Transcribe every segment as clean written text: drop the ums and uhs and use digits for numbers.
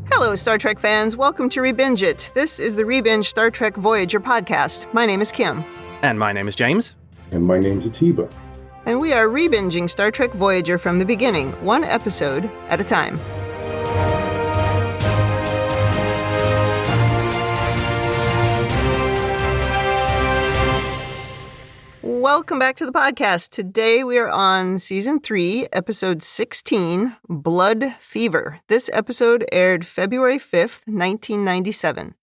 Hello, Star Trek fans. Welcome to ReBingeIT. This is the ReBinge Star Trek Voyager podcast. My name is Kim. And my name is James. And my name's Atiba. And we are rebinging Star Trek Voyager from the beginning, one episode at a time. Welcome back to the podcast. Today we are on Season 3, Episode 16, Blood Fever. This episode aired February 5th, 1997.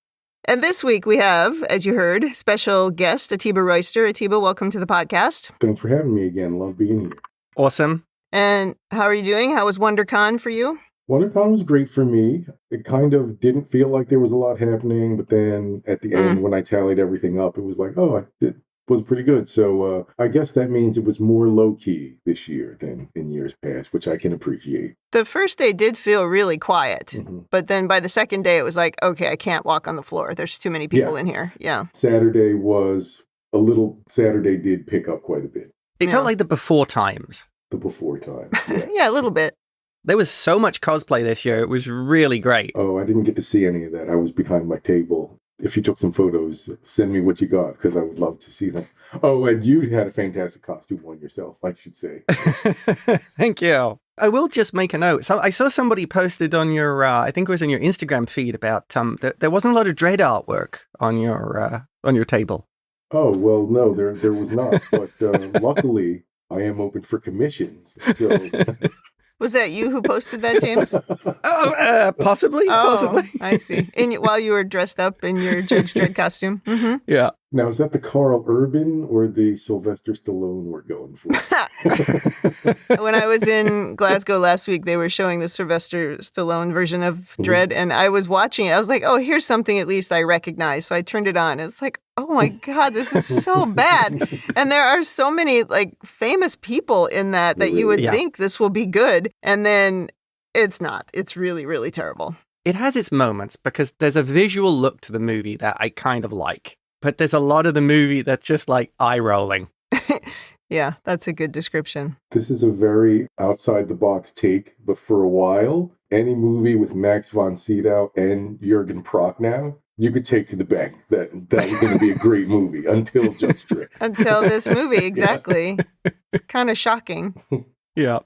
And this week we have, as you heard, special guest Atiba Royster. Atiba, welcome to the podcast. Thanks for having me again. Love being here. Awesome. And how are you doing? How was WonderCon for you? WonderCon was great for me. It kind of didn't feel like there was a lot happening, but then at the end, when I tallied everything up, it was like, oh, it was pretty good. So I guess that means it was more low-key this year than in years past, which I can appreciate. The first day did feel really quiet, but then by the second day, it was like, okay, I can't walk on the floor. There's too many people in here. Yeah. Saturday did pick up quite a bit. It felt like the before times. The before time. Yeah. Yeah, a little bit. There was so much cosplay this year. It was really great. Oh, I didn't get to see any of that. I was behind my table. If you took some photos, send me what you got, because I would love to see them. Oh, and you had a fantastic costume one yourself, I should say. Thank you. I will just make a note. So I saw somebody posted on your, I think it was on your Instagram feed about there wasn't a lot of Dread artwork on your table. Oh, well, no, there was not. But luckily, I am open for commissions. So. Was that you who posted that, James? Possibly. Possibly. I see. While you were dressed up in your Judge Dredd costume. Mm-hmm. Yeah. Now, is that the Carl Urban or the Sylvester Stallone we're going for? When I was in Glasgow last week, they were showing the Sylvester Stallone version of Dredd, and I was watching it. I was like, oh, here's something at least I recognize. So I turned it on. It's like, oh my God, this is so bad. And there are so many like famous people in that you would think this will be good. And then it's not. It's really, really terrible. It has its moments because there's a visual look to the movie that I kind of like. But there's a lot of the movie that's just like eye-rolling. Yeah, that's a good description. This is a very outside-the-box take, but for a while, any movie with Max von Sydow and Jürgen Prochnow, you could take to the bank. That was going to be a great movie until Judge Dredd. Until this movie, exactly. It's kind of shocking. Yeah.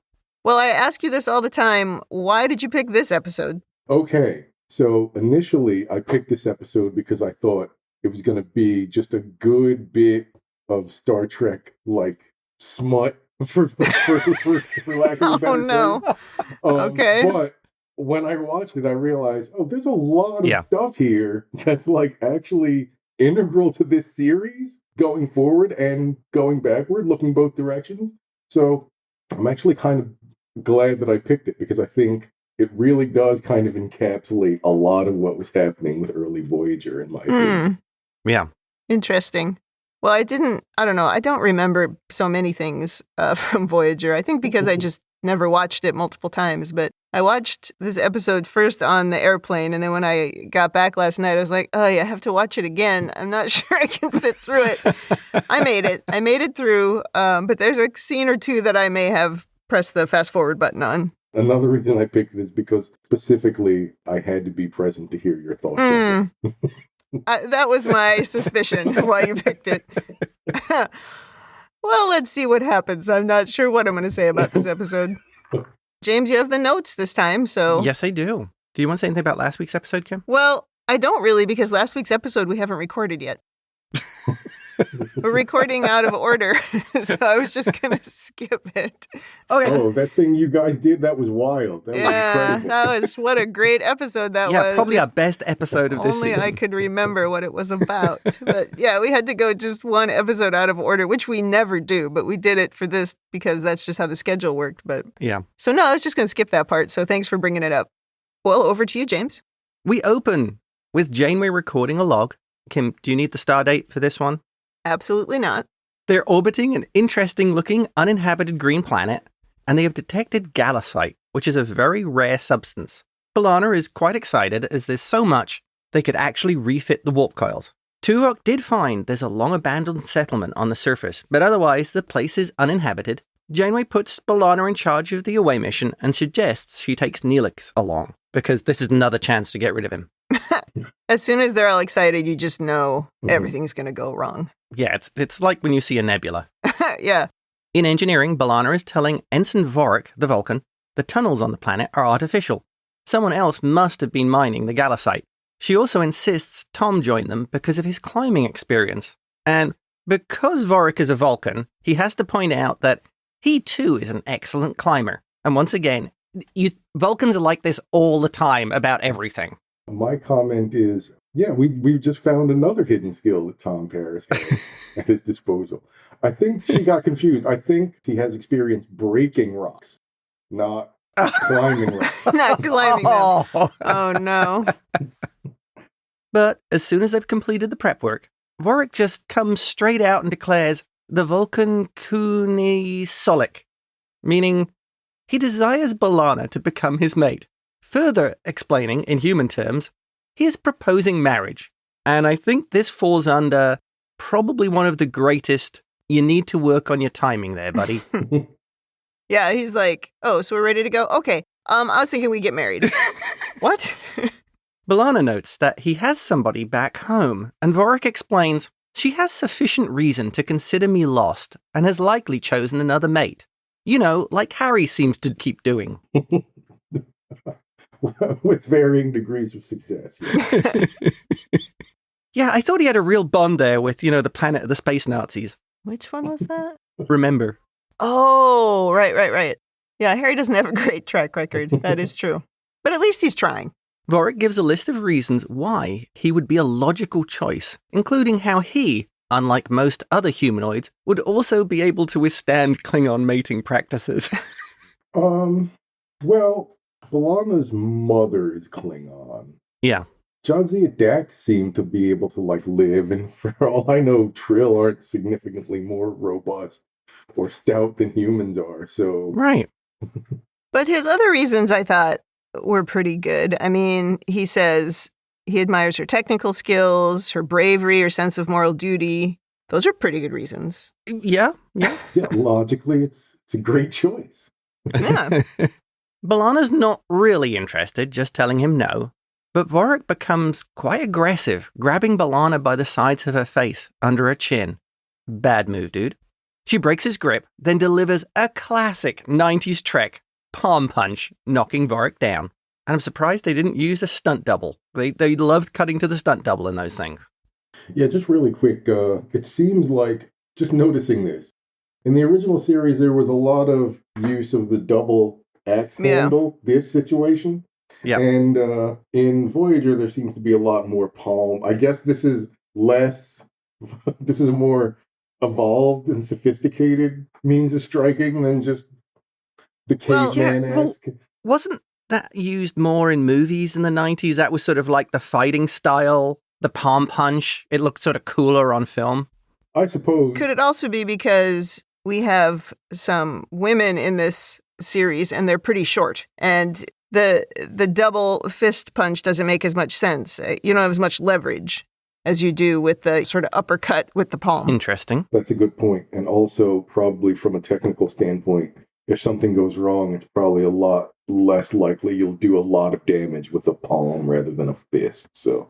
Well, I ask you this all the time. Why did you pick this episode? Okay, so initially I picked this episode because I thought it was going to be just a good bit of Star Trek, like, smut, for lack of a better no. term. Okay. But when I watched it, I realized, there's a lot of stuff here that's, like, actually integral to this series going forward and going backward, looking both directions. So I'm actually kind of glad that I picked it, because I think it really does kind of encapsulate a lot of what was happening with early Voyager, in my opinion. Yeah. Interesting. Well, I don't remember so many things from Voyager. I think because I just never watched it multiple times, but I watched this episode first on the airplane, and then when I got back last night, I was like, oh yeah, I have to watch it again. I'm not sure I can sit through it. I made it through, but there's a scene or two that I may have pressed the fast forward button on. Another reason I picked it is because specifically I had to be present to hear your thoughts on it. That was my suspicion why you picked it. Well, let's see what happens. I'm not sure what I'm going to say about this episode. James, you have the notes this time, so... Yes, I do. Do you want to say anything about last week's episode, Kim? Well, I don't really, because last week's episode we haven't recorded yet. We're recording out of order, so I was just going to skip it. Okay. Oh, that thing you guys did, that was wild. That was incredible. That was, what a great episode that was. Yeah, probably our best episode of this Only season. I could remember what it was about. But yeah, we had to go just one episode out of order, which we never do, but we did it for this because that's just how the schedule worked. But yeah. So no, I was just going to skip that part, so thanks for bringing it up. Well, over to you, James. We open with Janeway recording a log. Kim, do you need the star date for this one? Absolutely not. They're orbiting an interesting-looking uninhabited green planet, and they have detected gallicite, which is a very rare substance. B'Elanna is quite excited as there's so much they could actually refit the warp coils. Tuvok did find there's a long-abandoned settlement on the surface, but otherwise the place is uninhabited, Janeway puts B'Elanna in charge of the away mission and suggests she takes Neelix along, because this is another chance to get rid of him. As soon as they're all excited, you just know everything's going to go wrong. Yeah, it's like when you see a nebula. Yeah. In engineering, B'Elanna is telling Ensign Vorik, the Vulcan, the tunnels on the planet are artificial. Someone else must have been mining the Galisite. She also insists Tom join them because of his climbing experience. And because Vorik is a Vulcan, he has to point out that he too is an excellent climber. And once again, Vulcans are like this all the time about everything. My comment is, yeah, we just found another hidden skill that Tom Paris has at his disposal. I think she got confused. I think he has experience breaking rocks, not climbing rocks. Not climbing them. Oh, no. But as soon as they've completed the prep work, Vorik just comes straight out and declares the Vulcan Kuni Solik, meaning he desires B'Elanna to become his mate. Further explaining, in human terms, he is proposing marriage. And I think this falls under probably one of the greatest, you need to work on your timing there, buddy. Yeah, he's like, oh, so we're ready to go? Okay, I was thinking we get married. What? B'Elanna notes that he has somebody back home, and Vorik explains, she has sufficient reason to consider me lost and has likely chosen another mate. You know, like Harry seems to keep doing. With varying degrees of success. Yeah. Yeah, I thought he had a real bond there with, the planet of the space Nazis. Which one was that? Remember. Oh, right. Yeah, Harry doesn't have a great track record. That is true. But at least he's trying. Vorik gives a list of reasons why he would be a logical choice, including how he, unlike most other humanoids, would also be able to withstand Klingon mating practices. Well, B'Elanna's mother is Klingon. Yeah. Jadzia Dax seemed to be able to, live, and for all I know, Trill aren't significantly more robust or stout than humans are, so... Right. But his other reasons, I thought, were pretty good. I mean, he says he admires her technical skills, her bravery, her sense of moral duty. Those are pretty good reasons. Yeah. Yeah, logically, it's a great choice. Yeah. B'Elanna's not really interested, just telling him no. But Vorik becomes quite aggressive, grabbing B'Elanna by the sides of her face, under her chin. Bad move, dude. She breaks his grip, then delivers a classic 90s Trek palm punch, knocking Vorik down. And I'm surprised they didn't use a stunt double. They loved cutting to the stunt double in those things. Yeah, just really quick, it seems like, just noticing this, in the original series there was a lot of use of the double axe handle, this situation. Yeah. And in Voyager there seems to be a lot more palm. I guess this is a more evolved and sophisticated means of striking than just the caveman-esque. Wasn't that used more in movies in the 90s? That was sort of like the fighting style, the palm punch. It looked sort of cooler on film. I suppose. Could it also be because we have some women in this series and they're pretty short, and the double fist punch doesn't make as much sense. You don't have as much leverage as you do with the sort of uppercut with the palm. Interesting. That's a good point. And also, probably from a technical standpoint, if something goes wrong, it's probably a lot less likely you'll do a lot of damage with a palm rather than a fist. So,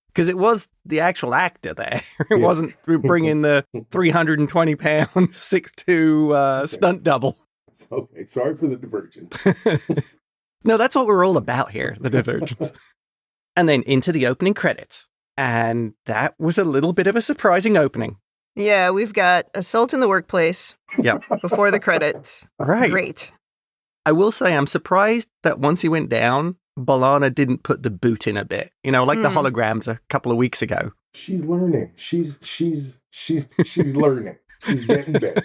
because it was the actual actor there. It wasn't bringing the 320-pound 6'2" stunt double. Okay, sorry for the divergence. No, that's what we're all about here, the divergence. And then into the opening credits. And that was a little bit of a surprising opening. Yeah, we've got Assault in the Workplace. Yeah. Before the credits. Right. Great. I will say I'm surprised that once he went down, B'Elanna didn't put the boot in a bit. Like the holograms a couple of weeks ago. She's learning. She's learning. She's getting better.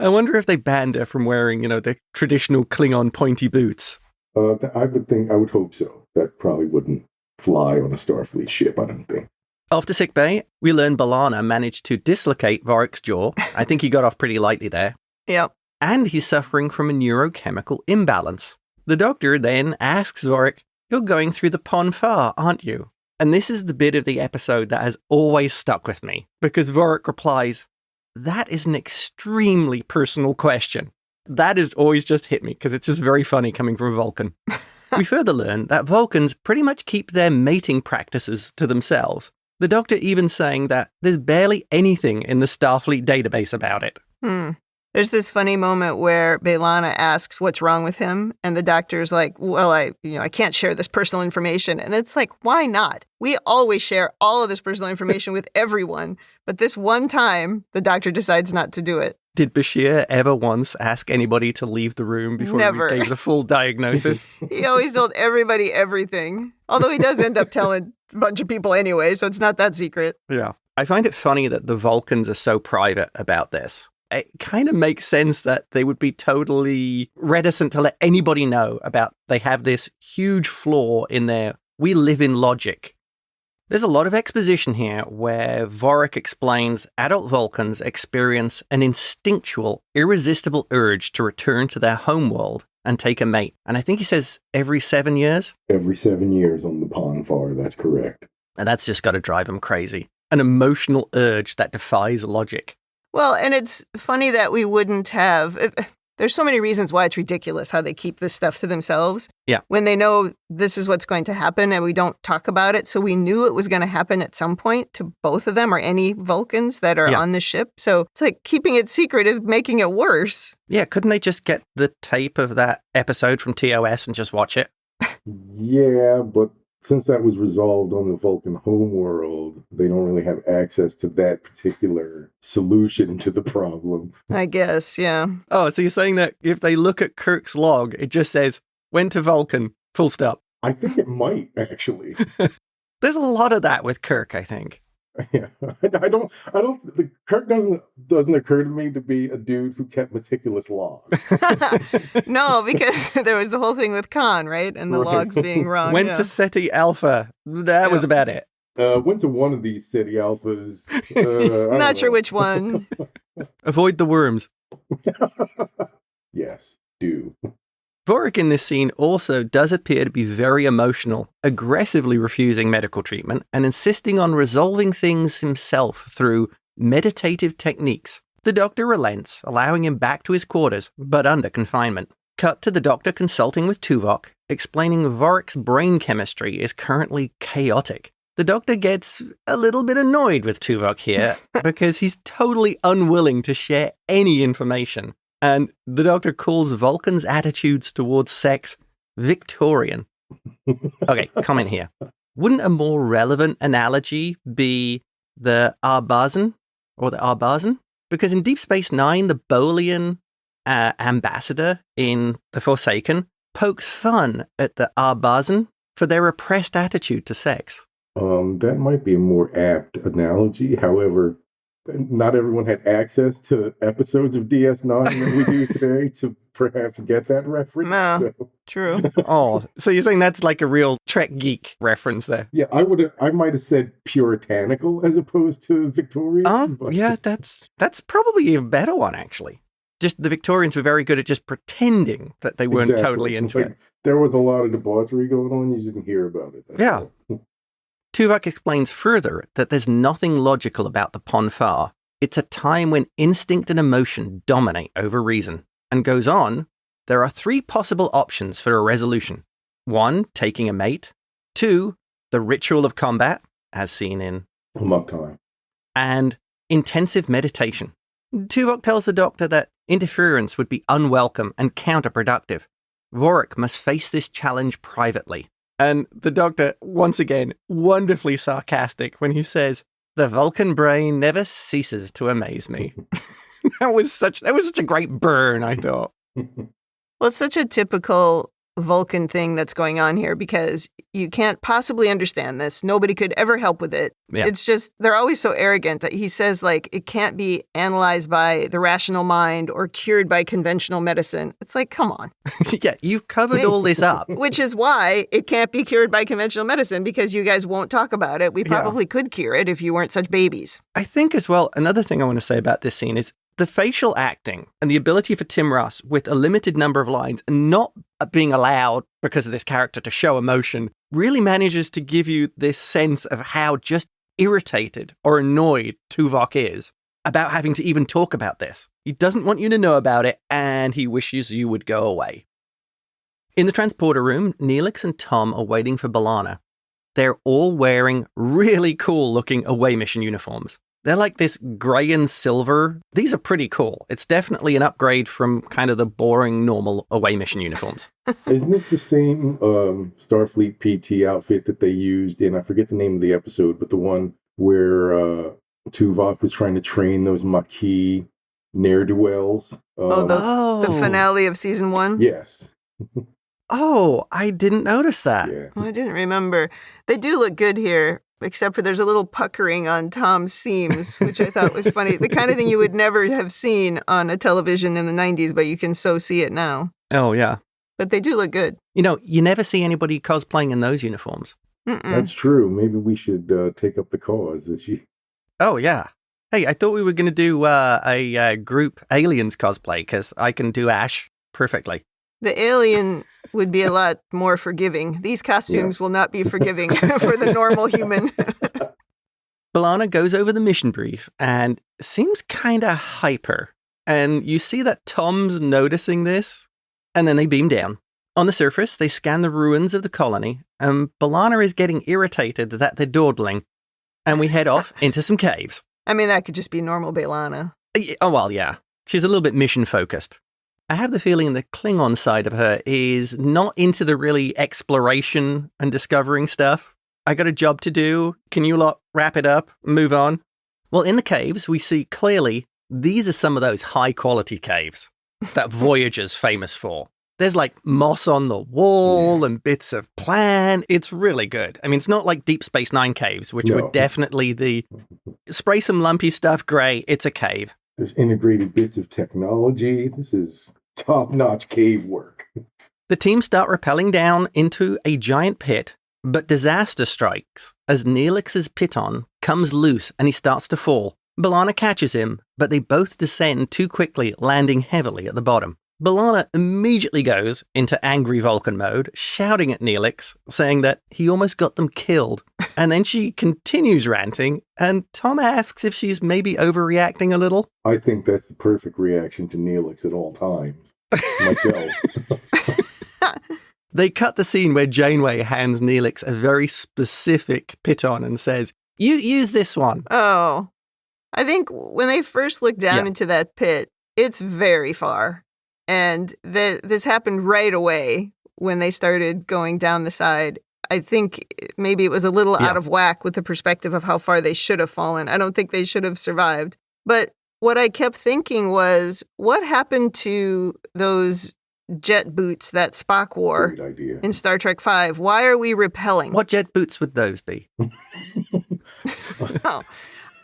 I wonder if they banned her from wearing, the traditional Klingon pointy boots. I would hope so. That probably wouldn't fly on a Starfleet ship, I don't think. After sickbay, we learn B'Elanna managed to dislocate Vorik's jaw. I think he got off pretty lightly there. Yep. And he's suffering from a neurochemical imbalance. The doctor then asks Vorik, "You're going through the Pon Farr, aren't you?" And this is the bit of the episode that has always stuck with me, because Vorik replies, that is an extremely personal question. That has always just hit me because it's just very funny coming from a Vulcan. We further learn that Vulcans pretty much keep their mating practices to themselves. The Doctor even saying that there's barely anything in the Starfleet database about it. There's this funny moment where B'Elanna asks what's wrong with him, and the Doctor's like, well, I can't share this personal information. And it's like, why not? We always share all of this personal information with everyone, but this one time, the Doctor decides not to do it. Did Bashir ever once ask anybody to leave the room before Never. he gave the full diagnosis? He always told everybody everything, although he does end up telling a bunch of people anyway, so it's not that secret. Yeah. I find it funny that the Vulcans are so private about this. It kind of makes sense that they would be totally reticent to let anybody know about they have this huge flaw in their we live in logic. There's a lot of exposition here where Vorik explains adult Vulcans experience an instinctual, irresistible urge to return to their homeworld and take a mate. And I think he says every 7 years? Every 7 years on the Pon Farr, that's correct. And that's just got to drive them crazy. An emotional urge that defies logic. Well, and it's funny that we wouldn't have... There's so many reasons why it's ridiculous how they keep this stuff to themselves. Yeah. When they know this is what's going to happen and we don't talk about it. So we knew it was going to happen at some point to both of them or any Vulcans that are on the ship. So it's like keeping it secret is making it worse. Yeah, couldn't they just get the tape of that episode from TOS and just watch it? Yeah, but since that was resolved on the Vulcan homeworld, they don't really have access to that particular solution to the problem. I guess, yeah. Oh, so you're saying that if they look at Kirk's log, it just says, went to Vulcan, full stop. I think it might, actually. There's a lot of that with Kirk, I think. Yeah, Kirk doesn't occur to me to be a dude who kept meticulous logs. No, because there was the whole thing with Khan, right? And the logs being wrong. Went to SETI Alpha. That was about it. Went to one of these SETI Alphas. Not sure which one. Avoid the worms. Yes, do. Vorik in this scene also does appear to be very emotional, aggressively refusing medical treatment and insisting on resolving things himself through meditative techniques. The Doctor relents, allowing him back to his quarters, but under confinement. Cut to the Doctor consulting with Tuvok, explaining Vorik's brain chemistry is currently chaotic. The Doctor gets a little bit annoyed with Tuvok here because he's totally unwilling to share any information. And the Doctor calls Vulcan's attitudes towards sex Victorian. Okay, comment here. Wouldn't a more relevant analogy be the Arbazan or the Arbazan? Because in Deep Space Nine, the Bolian ambassador in The Forsaken pokes fun at the Arbazan for their repressed attitude to sex. That might be a more apt analogy. However, not everyone had access to episodes of DS9 that we do today to perhaps get that reference. No, true. Oh, so you're saying that's like a real Trek geek reference there? Yeah, I might have said puritanical as opposed to Victorian. Yeah, that's probably a better one, actually. Just the Victorians were very good at just pretending that they weren't totally into it. There was a lot of debauchery going on. You just didn't hear about it. Yeah. Tuvok explains further that there's nothing logical about the Pon Farr. It's a time when instinct and emotion dominate over reason. And goes on, there are 3 possible options for a resolution. 1, taking a mate. 2, the ritual of combat, as seen in Amok Time. And intensive meditation. Tuvok tells the Doctor that interference would be unwelcome and counterproductive. Vorik must face this challenge privately. And the Doctor, once again, wonderfully sarcastic when he says, "The Vulcan brain never ceases to amaze me." That was such a great burn, I thought. Well, it's such a typical Vulcan thing that's going on here because you can't possibly understand this. Nobody could ever help with it. Yeah. It's just, they're always so arrogant that he says, like, it can't be analyzed by the rational mind or cured by conventional medicine. It's like, come on. Yeah, you've covered all this up. Which is why it can't be cured by conventional medicine, because you guys won't talk about it. We probably could cure it if you weren't such babies. I think as well, another thing I want to say about this scene is the facial acting and the ability for Tim Russ with a limited number of lines and not being allowed because of this character to show emotion really manages to give you this sense of how just irritated or annoyed Tuvok is. about having to even talk about this. He doesn't want you to know about it, and he wishes you would go away. In the transporter room, Neelix and Tom are waiting for B'Elanna. They're all wearing really cool-looking away mission uniforms. They're like this grey and silver. These are pretty cool. It's definitely an upgrade from kind of the boring, normal away mission uniforms. Isn't this the same Starfleet PT outfit that they used in, I forget the name of the episode, but the one where Tuvok was trying to train those Maquis ne'er-do-wells? The finale of season 1? Yes. Oh, I didn't notice that. Yeah. Well, I didn't remember. They do look good here, except for there's a little puckering on Tom's seams, which I thought was funny. The kind of thing you would never have seen on a television in the 90s, but you can so see it now. Oh, yeah. But they do look good. You know, you never see anybody cosplaying in those uniforms. That's true. Maybe we should take up the cause this year. Oh, yeah. Hey, I thought we were going to do a group aliens cosplay, because I can do Ash perfectly. The alien would be a lot more forgiving. These costumes will not be forgiving for the normal human. B'Elanna goes over the mission brief and seems kind of hyper. And you see that Tom's noticing this, and then they beam down. On the surface, they scan the ruins of the colony, and B'Elanna is getting irritated that they're dawdling. And we head off into some caves. I mean, that could just be normal B'Elanna. Oh, well, yeah. She's a little bit mission-focused. I have the feeling the Klingon side of her is not into the really exploration and discovering stuff. I got a job to do. Can you lot wrap it up? Move on? Well, in the caves, we see clearly these are some of those high-quality caves that Voyager's famous for. There's like moss on the wall and bits of plan. It's really good. I mean, it's not like Deep Space Nine caves, which were definitely the spray some lumpy stuff, great, it's a cave. There's integrated bits of technology. This is top-notch cave work. The team start rappelling down into a giant pit, but disaster strikes as Neelix's piton comes loose and he starts to fall. B'Elanna catches him, but they both descend too quickly, landing heavily at the bottom. B'Elanna immediately goes into angry Vulcan mode, shouting at Neelix, saying that he almost got them killed. And then she continues ranting, and Tom asks if she's maybe overreacting a little. I think that's the perfect reaction to Neelix at all times. Myself. They cut the scene where Janeway hands Neelix a very specific piton and says, "You use this one." Oh. I think when they first looked down into that pit, it's very far. And this happened right away when they started going down the side. I think maybe it was a little out of whack with the perspective of how far they should have fallen. I don't think they should have survived. But what I kept thinking was, what happened to those jet boots that Spock wore in Star Trek V? Why are we repelling? What jet boots would those be? Oh.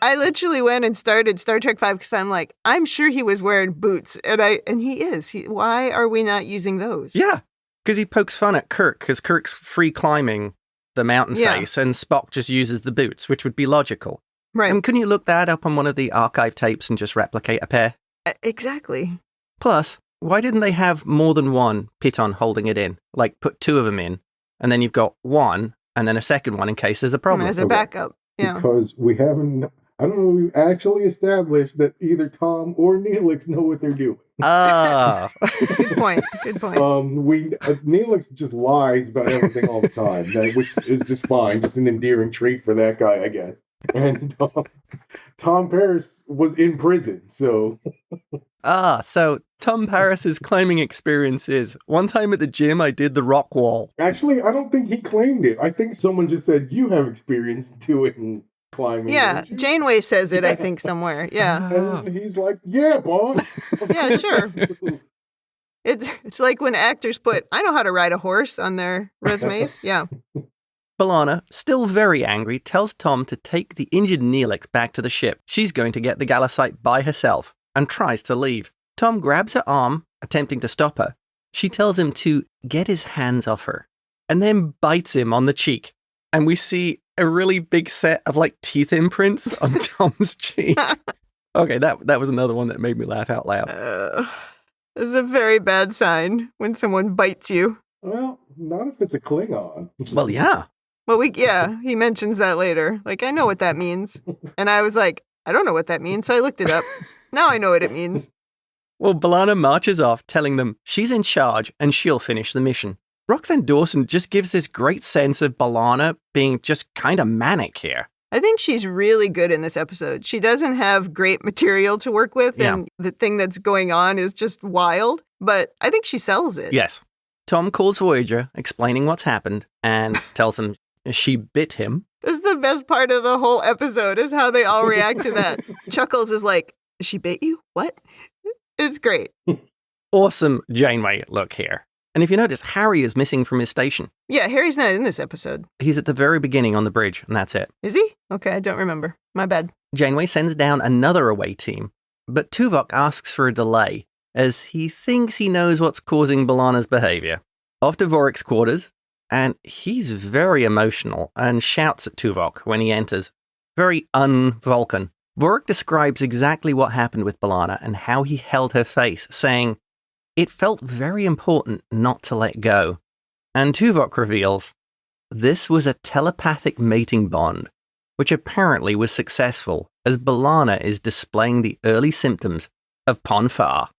I literally went and started Star Trek V because I'm like, I'm sure he was wearing boots, and he is. Why are we not using those? Yeah, because he pokes fun at Kirk, because Kirk's free climbing the mountain face, and Spock just uses the boots, which would be logical. Right. And couldn't you look that up on one of the archive tapes and just replicate a pair? Exactly. Plus, why didn't they have more than one piton holding it in? Like, put two of them in, and then you've got one, and then a second one in case there's a problem. As a backup. Yeah. Because we haven't... I don't know, we've actually established that either Tom or Neelix know what they're doing. Ah. Good point. Neelix just lies about everything all the time, which is just fine, just an endearing trait for that guy, I guess. And Tom Paris was in prison, so... So Tom Paris's climbing experience is, one time at the gym, I did the rock wall. Actually, I don't think he claimed it. I think someone just said, you have experience doing... climbing. Yeah, Janeway says it, I think, somewhere. Yeah. And he's like, yeah, boss. Yeah, sure. It's like when actors put, I know how to ride a horse on their resumes. Yeah. B'Elanna, still very angry, tells Tom to take the injured Neelix back to the ship. She's going to get the Gallacite by herself and tries to leave. Tom grabs her arm, attempting to stop her. She tells him to get his hands off her and then bites him on the cheek. And we see a really big set of like teeth imprints on Tom's cheek. Okay, that was another one that made me laugh out loud. This is a very bad sign when someone bites you. Well, not if it's a Klingon. Well, yeah. Well, he mentions that later. Like, I know what that means. And I was like, I don't know what that means, so I looked it up. Now I know what it means. Well, B'Elanna marches off, telling them she's in charge and she'll finish the mission. Roxanne Dawson just gives this great sense of B'Elanna being just kind of manic here. I think she's really good in this episode. She doesn't have great material to work with, and the thing that's going on is just wild, but I think she sells it. Yes. Tom calls Voyager, explaining what's happened, and tells him she bit him. This is the best part of the whole episode, is how they all react to that. Chuckles is like, she bit you? What? It's great. Awesome Janeway look here. And if you notice, Harry is missing from his station. Yeah, Harry's not in this episode. He's at the very beginning on the bridge, and that's it. Is he? Okay, I don't remember. My bad. Janeway sends down another away team, but Tuvok asks for a delay, as he thinks he knows what's causing B'Elanna's behavior. Off to Vorik's quarters, and he's very emotional and shouts at Tuvok when he enters. Very un-Vulcan. Vorik describes exactly what happened with B'Elanna and how he held her face, saying, "It felt very important not to let go." And Tuvok reveals, this was a telepathic mating bond, which apparently was successful, as B'Elanna is displaying the early symptoms of Pon Farr.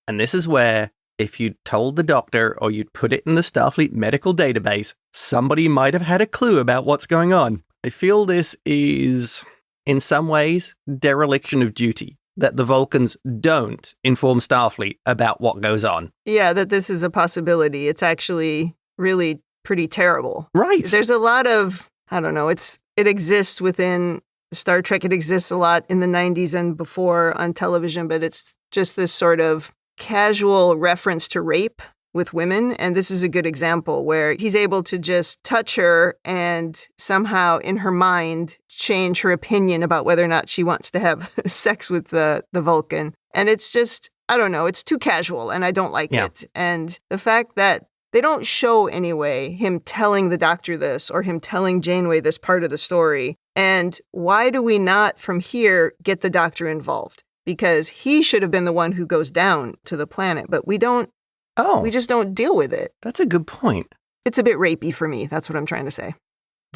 And this is where, if you'd told the doctor or you'd put it in the Starfleet medical database, somebody might have had a clue about what's going on. I feel this is, in some ways, dereliction of duty, that the Vulcans don't inform Starfleet about what goes on. Yeah, that this is a possibility. It's actually really pretty terrible. Right. There's a lot of, I don't know, it exists within Star Trek. It exists a lot in the 90s and before on television, but it's just this sort of casual reference to rape with women. And this is a good example where he's able to just touch her and somehow in her mind change her opinion about whether or not she wants to have sex with the Vulcan. And it's just, I don't know, it's too casual and I don't like it. And the fact that they don't show anyway him telling the doctor this or him telling Janeway this part of the story. And why do we not from here get the doctor involved? Because he should have been the one who goes down to the planet, but we don't. Oh. We just don't deal with it. That's a good point. It's a bit rapey for me. That's what I'm trying to say.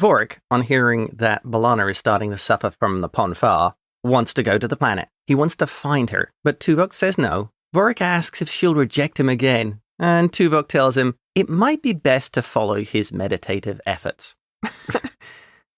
Vorik, on hearing that B'Elanna is starting to suffer from the Pon Farr, wants to go to the planet. He wants to find her, but Tuvok says no. Vorik asks if she'll reject him again, and Tuvok tells him it might be best to follow his meditative efforts.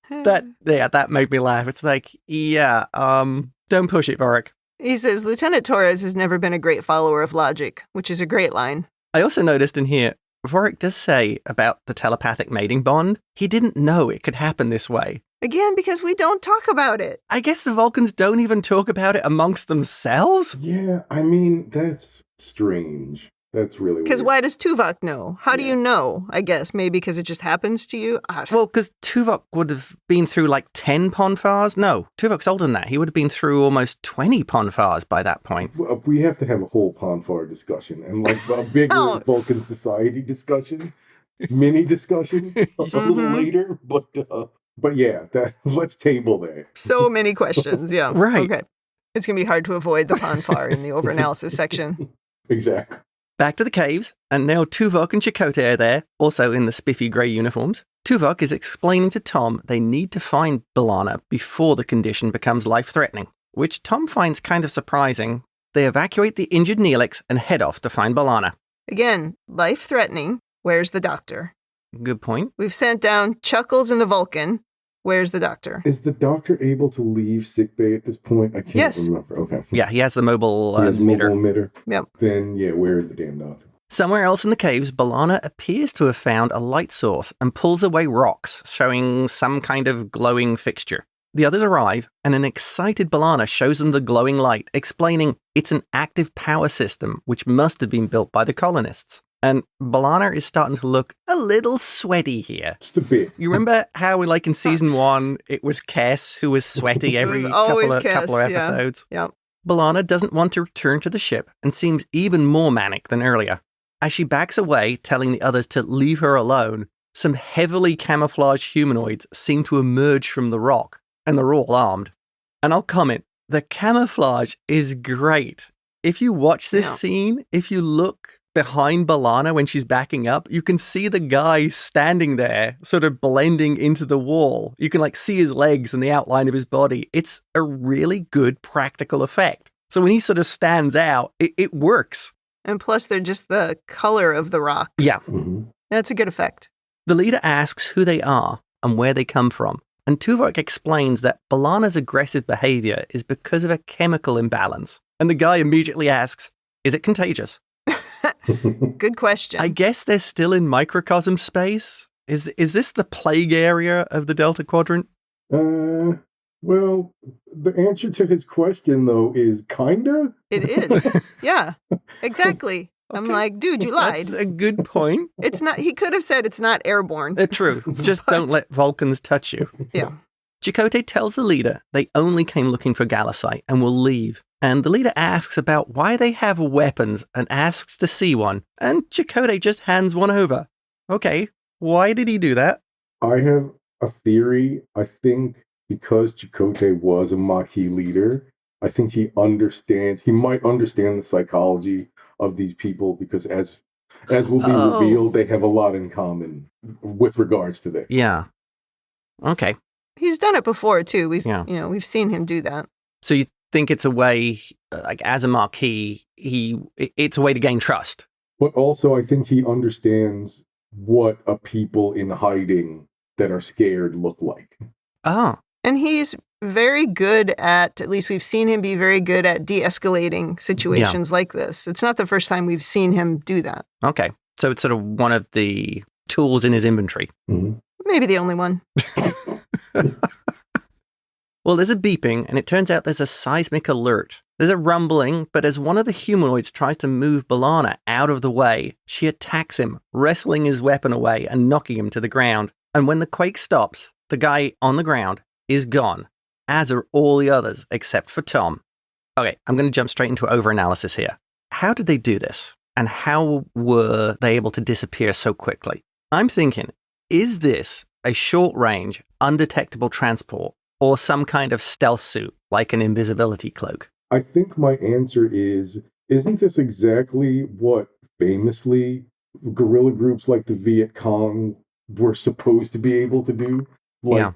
That made me laugh. It's like, don't push it, Vorik. He says, Lieutenant Torres has never been a great follower of logic, which is a great line. I also noticed in here, Vorik does say about the telepathic mating bond, he didn't know it could happen this way. Again, because we don't talk about it. I guess the Vulcans don't even talk about it amongst themselves? Yeah, I mean, that's strange. That's really weird. Because why does Tuvok know? How do you know? I guess maybe because it just happens to you? Well, because Tuvok would have been through like 10 Pon Farrs. No, Tuvok's older than that. He would have been through almost 20 Pon Farrs by that point. We have to have a whole Pon Farr discussion and like a bigger Vulcan society discussion, mini discussion a little later. But yeah, let's table that. So many questions, yeah. Right. Okay. It's going to be hard to avoid the Pon Farr in the overanalysis section. Exactly. Back to the caves, and now Tuvok and Chakotay are there, also in the spiffy grey uniforms. Tuvok is explaining to Tom they need to find B'Elanna before the condition becomes life-threatening, which Tom finds kind of surprising. They evacuate the injured Neelix and head off to find B'Elanna. Again, life-threatening. Where's the doctor? Good point. We've sent down Chuckles and the Vulcan. Where's the doctor? Is the doctor able to leave sickbay at this point? I can't remember. Okay. Yeah, he has the mobile emitter. Yep. Then, where is the damn doctor? Somewhere else in the caves, B'Elanna appears to have found a light source and pulls away rocks, showing some kind of glowing fixture. The others arrive, and an excited B'Elanna shows them the glowing light, explaining it's an active power system which must have been built by the colonists. And B'Elanna is starting to look a little sweaty here. Just a bit. You remember how like in season 1, it was Kes who was sweaty every couple of episodes? Yeah. B'Elanna doesn't want to return to the ship and seems even more manic than earlier. As she backs away, telling the others to leave her alone, some heavily camouflaged humanoids seem to emerge from the rock, and they're all armed. And I'll comment, the camouflage is great. If you watch this scene, if you look behind B'Elanna when she's backing up, you can see the guy standing there, sort of blending into the wall. You can like see his legs and the outline of his body. It's a really good practical effect. So when he sort of stands out, it works. And plus, they're just the color of the rocks. Yeah. Mm-hmm. That's a good effect. The leader asks who they are and where they come from. And Tuvok explains that B'Elanna's aggressive behavior is because of a chemical imbalance. And the guy immediately asks, is it contagious? Good question. I guess they're still in microcosm space. Is this the plague area of the Delta Quadrant? Well, the answer to his question, though, is kinda. It is. Yeah, exactly. Okay. I'm like, dude, you lied. That's a good point. It's not. He could have said it's not airborne. True. Just don't let Vulcans touch you. Yeah. Chakotay tells the leader they only came looking for Galasite and will leave. And the leader asks about why they have weapons and asks to see one. And Chakotay just hands one over. Okay, why did he do that? I have a theory. I think because Chakotay was a Maquis leader, I think he might understand the psychology of these people because as will be revealed, they have a lot in common with regards to that. Yeah. Okay. He's done it before too. We've seen him do that. So you think it's a way, like as a Maquis, it's a way to gain trust. But also, I think he understands what a people in hiding that are scared look like. Oh. And he's very good at least we've seen him be very good at de-escalating situations like this. It's not the first time we've seen him do that. Okay. So it's sort of one of the tools in his inventory. Mm-hmm. Maybe the only one. Well, there's a beeping, and it turns out there's a seismic alert. There's a rumbling, but as one of the humanoids tries to move B'Elanna out of the way, she attacks him, wrestling his weapon away and knocking him to the ground. And when the quake stops, the guy on the ground is gone, as are all the others except for Tom. Okay, I'm going to jump straight into overanalysis here. How did they do this? And how were they able to disappear so quickly? I'm thinking, is this a short-range, undetectable transport or some kind of stealth suit like an invisibility cloak? I think my answer is, isn't this exactly what famously guerrilla groups like the Viet Cong were supposed to be able to do?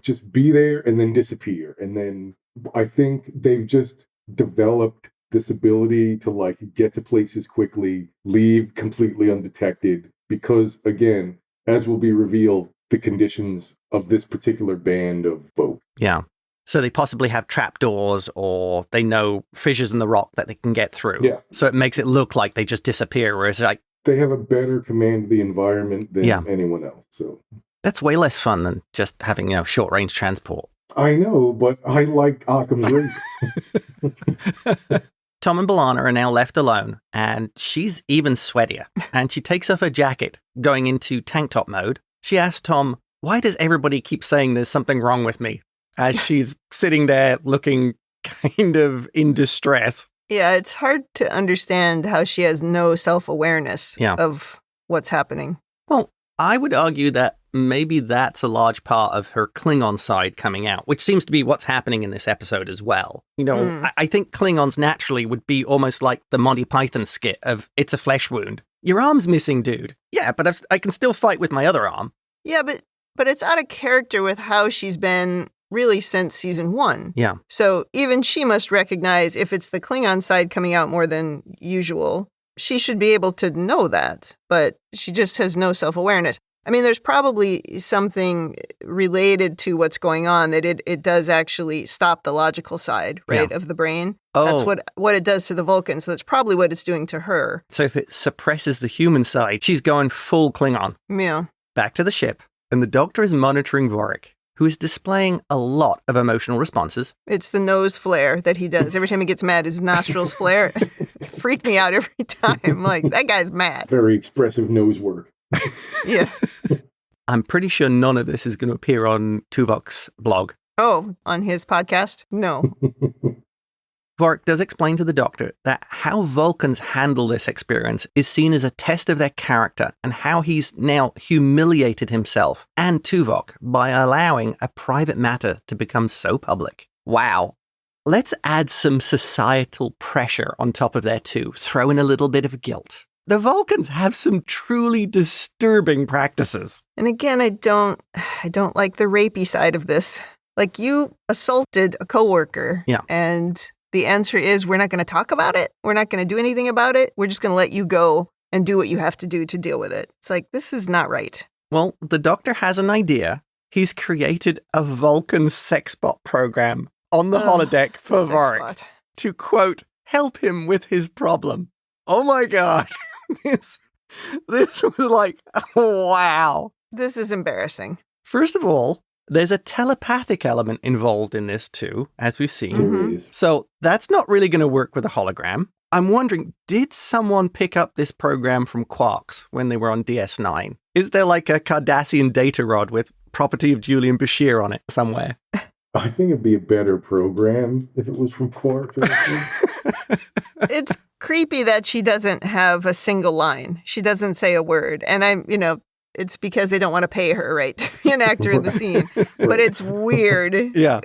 Just be there and then disappear. And then I think they've just developed this ability to get to places quickly, leave completely undetected. Because again, as will be revealed, the conditions of this particular band of folk. Yeah. So they possibly have trapdoors or they know fissures in the rock that they can get through. Yeah. So it makes it look like they just disappear, whereas they have a better command of the environment than anyone else. So that's way less fun than just having, short-range transport. I know, but I like Occam's razor. Tom and B'Elanna are now left alone, and she's even sweatier. And she takes off her jacket, going into tank top mode. She asks Tom, why does everybody keep saying there's something wrong with me? As she's sitting there looking kind of in distress. Yeah, it's hard to understand how she has no self-awareness of what's happening. Well, I would argue that maybe that's a large part of her Klingon side coming out, which seems to be what's happening in this episode as well. I think Klingons naturally would be almost like the Monty Python skit of, it's a flesh wound. Your arm's missing, dude. Yeah, but I can still fight with my other arm. Yeah, but it's out of character with how she's been really since season 1. Yeah. So even she must recognize if it's the Klingon side coming out more than usual, she should be able to know that, but she just has no self-awareness. I mean, there's probably something related to what's going on that it does actually stop the logical side, right, of the brain. Oh. That's what it does to the Vulcan, so that's probably what it's doing to her. So if it suppresses the human side, she's going full Klingon. Yeah. Back to the ship, and the Doctor is monitoring Vorik, who is displaying a lot of emotional responses. It's the nose flare that he does. Every time he gets mad, his nostrils flare. Freak me out every time. Like, that guy's mad. Very expressive nose work. Yeah. I'm pretty sure none of this is going to appear on Tuvok's blog. Oh, on his podcast? No. Vorik does explain to the Doctor that how Vulcans handle this experience is seen as a test of their character and how he's now humiliated himself and Tuvok by allowing a private matter to become so public. Wow. Let's add some societal pressure on top of there too. Throw in a little bit of guilt. the Vulcans have some truly disturbing practices. And again, I don't like the rapey side of this. Like, you assaulted a coworker. Yeah. And the answer is, we're not going to talk about it. We're not going to do anything about it. We're just going to let you go and do what you have to do to deal with it. It's like, this is not right. Well, the Doctor has an idea. He's created a Vulcan sex bot program on the holodeck for Vorik to, quote, help him with his problem. Oh my God. This was like, wow. This is embarrassing. First of all, there's a telepathic element involved in this too, as we've seen. Mm-hmm. So that's not really going to work with a hologram. I'm wondering, did someone pick up this program from Quarks when they were on DS9? Is there like a Cardassian data rod with property of Julian Bashir on it somewhere? I think it'd be a better program if it was from Quarks. It's creepy that she doesn't have a single line. She doesn't say a word. And it's because they don't want to pay her, right, to be an actor in the scene. But it's weird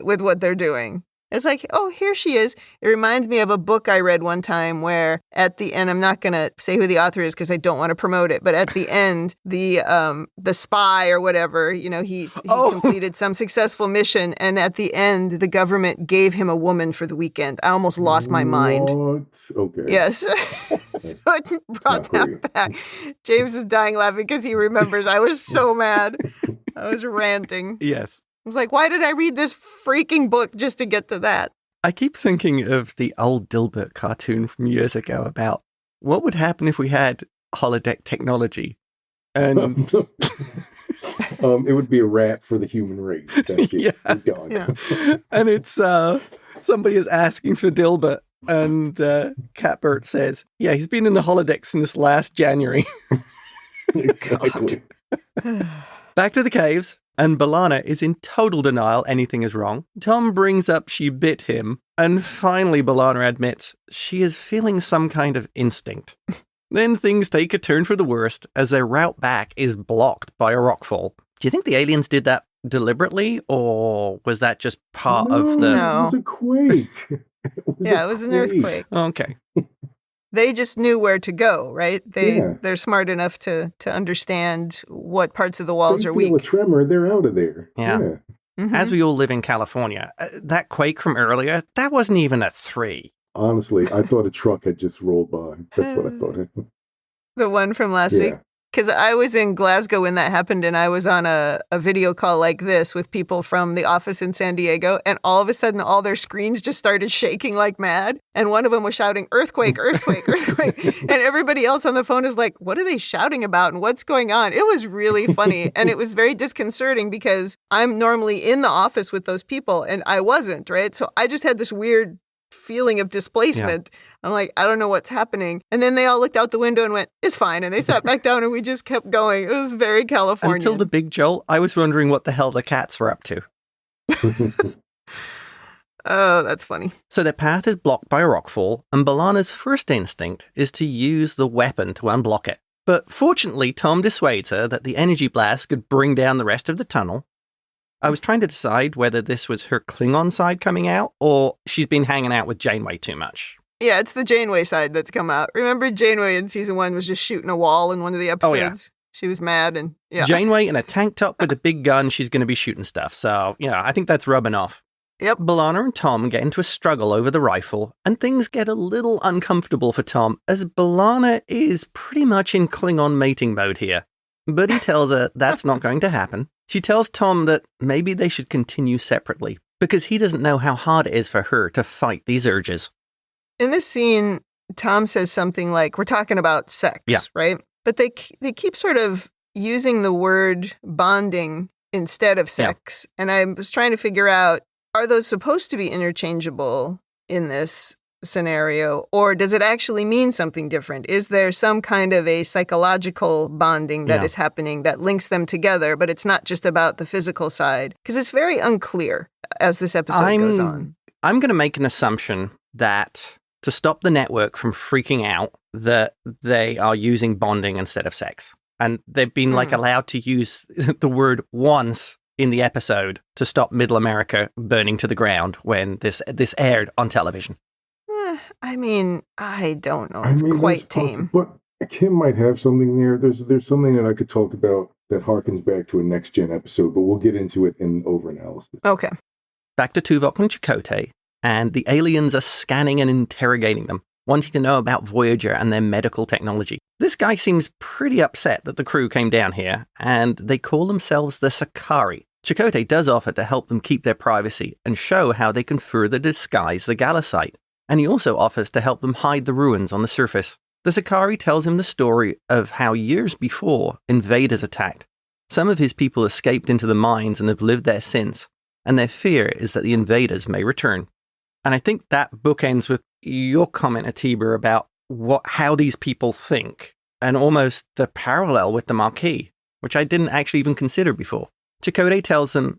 with what they're doing. It's like, oh, here she is. It reminds me of a book I read one time where at the end, I'm not going to say who the author is because I don't want to promote it, but at the end, the spy or whatever, he completed some successful mission, and at the end, the government gave him a woman for the weekend. I almost lost my mind. What? Okay. Yes. So it brought that back. James is dying laughing because he remembers. I was so mad. I was ranting. Yes. I was like, why did I read this freaking book just to get to that? I keep thinking of the old Dilbert cartoon from years ago about what would happen if we had holodeck technology. And it would be a wrap for the human race. That's it. We're done. Yeah. And it's somebody is asking for Dilbert, and Catbert says, yeah, he's been in the holodeck since last January. Exactly. Back to the caves. And B'Elanna is in total denial anything is wrong. Tom brings up she bit him, and finally B'Elanna admits she is feeling some kind of instinct. Then things take a turn for the worst as their route back is blocked by a rockfall. Do you think the aliens did that deliberately, or was that just part of the... No. It was a quake. It was an earthquake. Okay. They just knew where to go, right? They're smart enough to understand what parts of the walls are weak. They feel a tremor, they're out of there. Yeah. Mm-hmm. As we all live in California, that quake from earlier, that wasn't even a 3. Honestly, I thought a truck had just rolled by. That's what I thought. The one from last week? Because I was in Glasgow when that happened, and I was on a video call like this with people from the office in San Diego, and all of a sudden, all their screens just started shaking like mad, and one of them was shouting, earthquake, earthquake, earthquake, and everybody else on the phone is like, what are they shouting about, and what's going on? It was really funny, and it was very disconcerting because I'm normally in the office with those people, and I wasn't, right? So I just had this weird feeling of displacement. I'm like, I don't know what's happening. And then they all looked out the window and went, it's fine. And they sat back down and we just kept going. It was very Californian. Until the big jolt, I was wondering what the hell the cats were up to. Oh, that's funny. So their path is blocked by a rockfall, and B'Elanna's first instinct is to use the weapon to unblock it. But fortunately, Tom dissuades her that the energy blast could bring down the rest of the tunnel. I was trying to decide whether this was her Klingon side coming out, or she's been hanging out with Janeway too much. Yeah, it's the Janeway side that's come out. Remember Janeway in season 1 was just shooting a wall in one of the episodes? Oh, yeah. She was mad and Janeway in a tank top with a big gun, she's going to be shooting stuff. So, I think that's rubbing off. Yep. B'Elanna and Tom get into a struggle over the rifle, and things get a little uncomfortable for Tom, as B'Elanna is pretty much in Klingon mating mode here. But he tells her that's not going to happen. She tells Tom that maybe they should continue separately, because he doesn't know how hard it is for her to fight these urges. In this scene, Tom says something like, we're talking about sex, right? But they keep sort of using the word bonding instead of sex. And I was trying to figure out, are those supposed to be interchangeable in this scenario, or does it actually mean something different? Is there some kind of a psychological bonding that is happening that links them together, but it's not just about the physical side? Because it's very unclear as this episode goes on. I'm going to make an assumption that to stop the network from freaking out, that they are using bonding instead of sex. And they've been allowed to use the word once in the episode to stop Middle America burning to the ground when this aired on television. I mean, I don't know. It's quite tame. But Kim might have something there. There's something that I could talk about that harkens back to a Next Gen episode, but we'll get into it in over-analysis. Okay. Back to Tuvok and Chakotay, and the aliens are scanning and interrogating them, wanting to know about Voyager and their medical technology. This guy seems pretty upset that the crew came down here, and they call themselves the Sakari. Chakotay does offer to help them keep their privacy and show how they can further disguise the Galasite, and he also offers to help them hide the ruins on the surface. The Sakari tells him the story of how years before, invaders attacked. Some of his people escaped into the mines and have lived there since, and their fear is that the invaders may return. And I think that bookends with your comment, Atiba, about how these people think, and almost the parallel with the Marquis, which I didn't actually even consider before. Chakotay tells them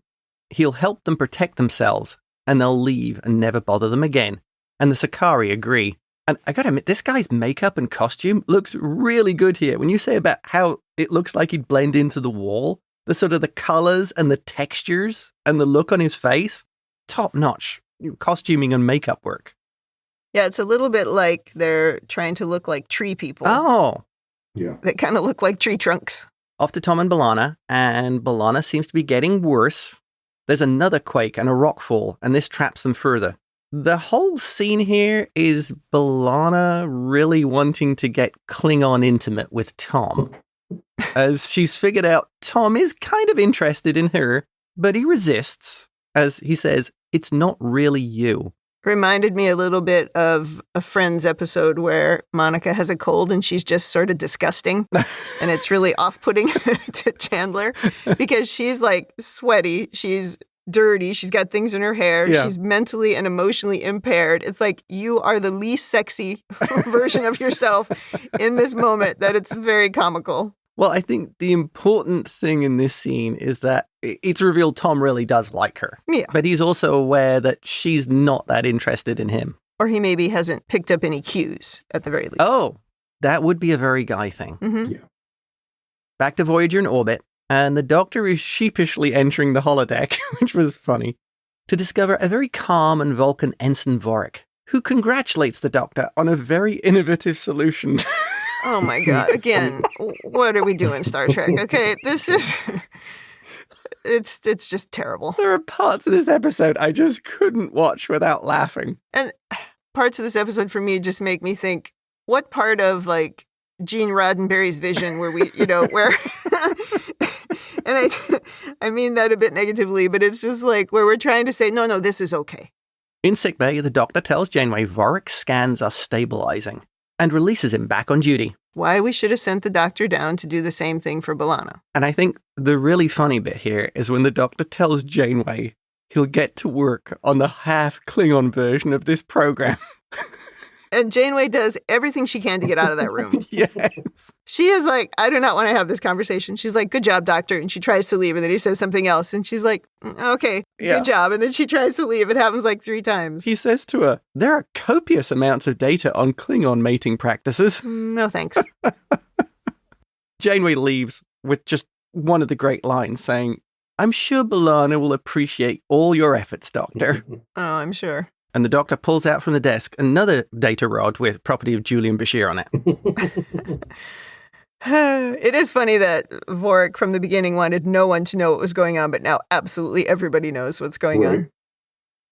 he'll help them protect themselves, and they'll leave and never bother them again. And the Sakari agree. And I gotta admit, this guy's makeup and costume looks really good here. When you say about how it looks like he'd blend into the wall, the sort of the colors and the textures and the look on his face, top notch costuming and makeup work. Yeah, it's a little bit like they're trying to look like tree people. Oh. Yeah. They kind of look like tree trunks. Off to Tom and B'Elanna seems to be getting worse. There's another quake and a rockfall, and this traps them further. The whole scene here is B'Elanna really wanting to get Klingon intimate with Tom, as she's figured out Tom is kind of interested in her, but he resists, as he says, it's not really you. Reminded me a little bit of a Friends episode where Monica has a cold and she's just sort of disgusting. And it's really off-putting to Chandler because she's like sweaty. She's dirty. She's got things in her hair. Yeah. She's mentally and emotionally impaired. It's like you are the least sexy version of yourself in this moment that it's very comical. Well, I think the important thing in this scene is that it's revealed Tom really does like her. Yeah. But he's also aware that she's not that interested in him. Or he maybe hasn't picked up any cues, at the very least. Oh, that would be a very guy thing. Mm-hmm. Yeah. Back to Voyager in orbit, and the Doctor is sheepishly entering the holodeck, which was funny, to discover a very calm and Vulcan Ensign Vorik, who congratulates the Doctor on a very innovative solution. Oh my God. Again, what are we doing, Star Trek? Okay, this is... It's just terrible. There are parts of this episode I just couldn't watch without laughing. And parts of this episode for me just make me think, what part of like Gene Roddenberry's vision were we, where... And I mean that a bit negatively, but it's just like where we're trying to say, no, this is okay. In sickbay, the Doctor tells Janeway Vorik's scans are stabilizing and releases him back on duty. Why we should have sent the Doctor down to do the same thing for B'Elanna. And I think the really funny bit here is when the Doctor tells Janeway he'll get to work on the half Klingon version of this program. And Janeway does everything she can to get out of that room. Yes. She is like, I do not want to have this conversation. She's like, good job, Doctor. And she tries to leave. And then he says something else. And she's like, okay, good job. And then she tries to leave. It happens like 3 times. He says to her, there are copious amounts of data on Klingon mating practices. No, thanks. Janeway leaves with just one of the great lines saying, I'm sure B'Elanna will appreciate all your efforts, Doctor. Oh, I'm sure. And the Doctor pulls out from the desk another data rod with property of Julian Bashir on it. It is funny that Vorik from the beginning wanted no one to know what was going on, but now absolutely everybody knows what's going on.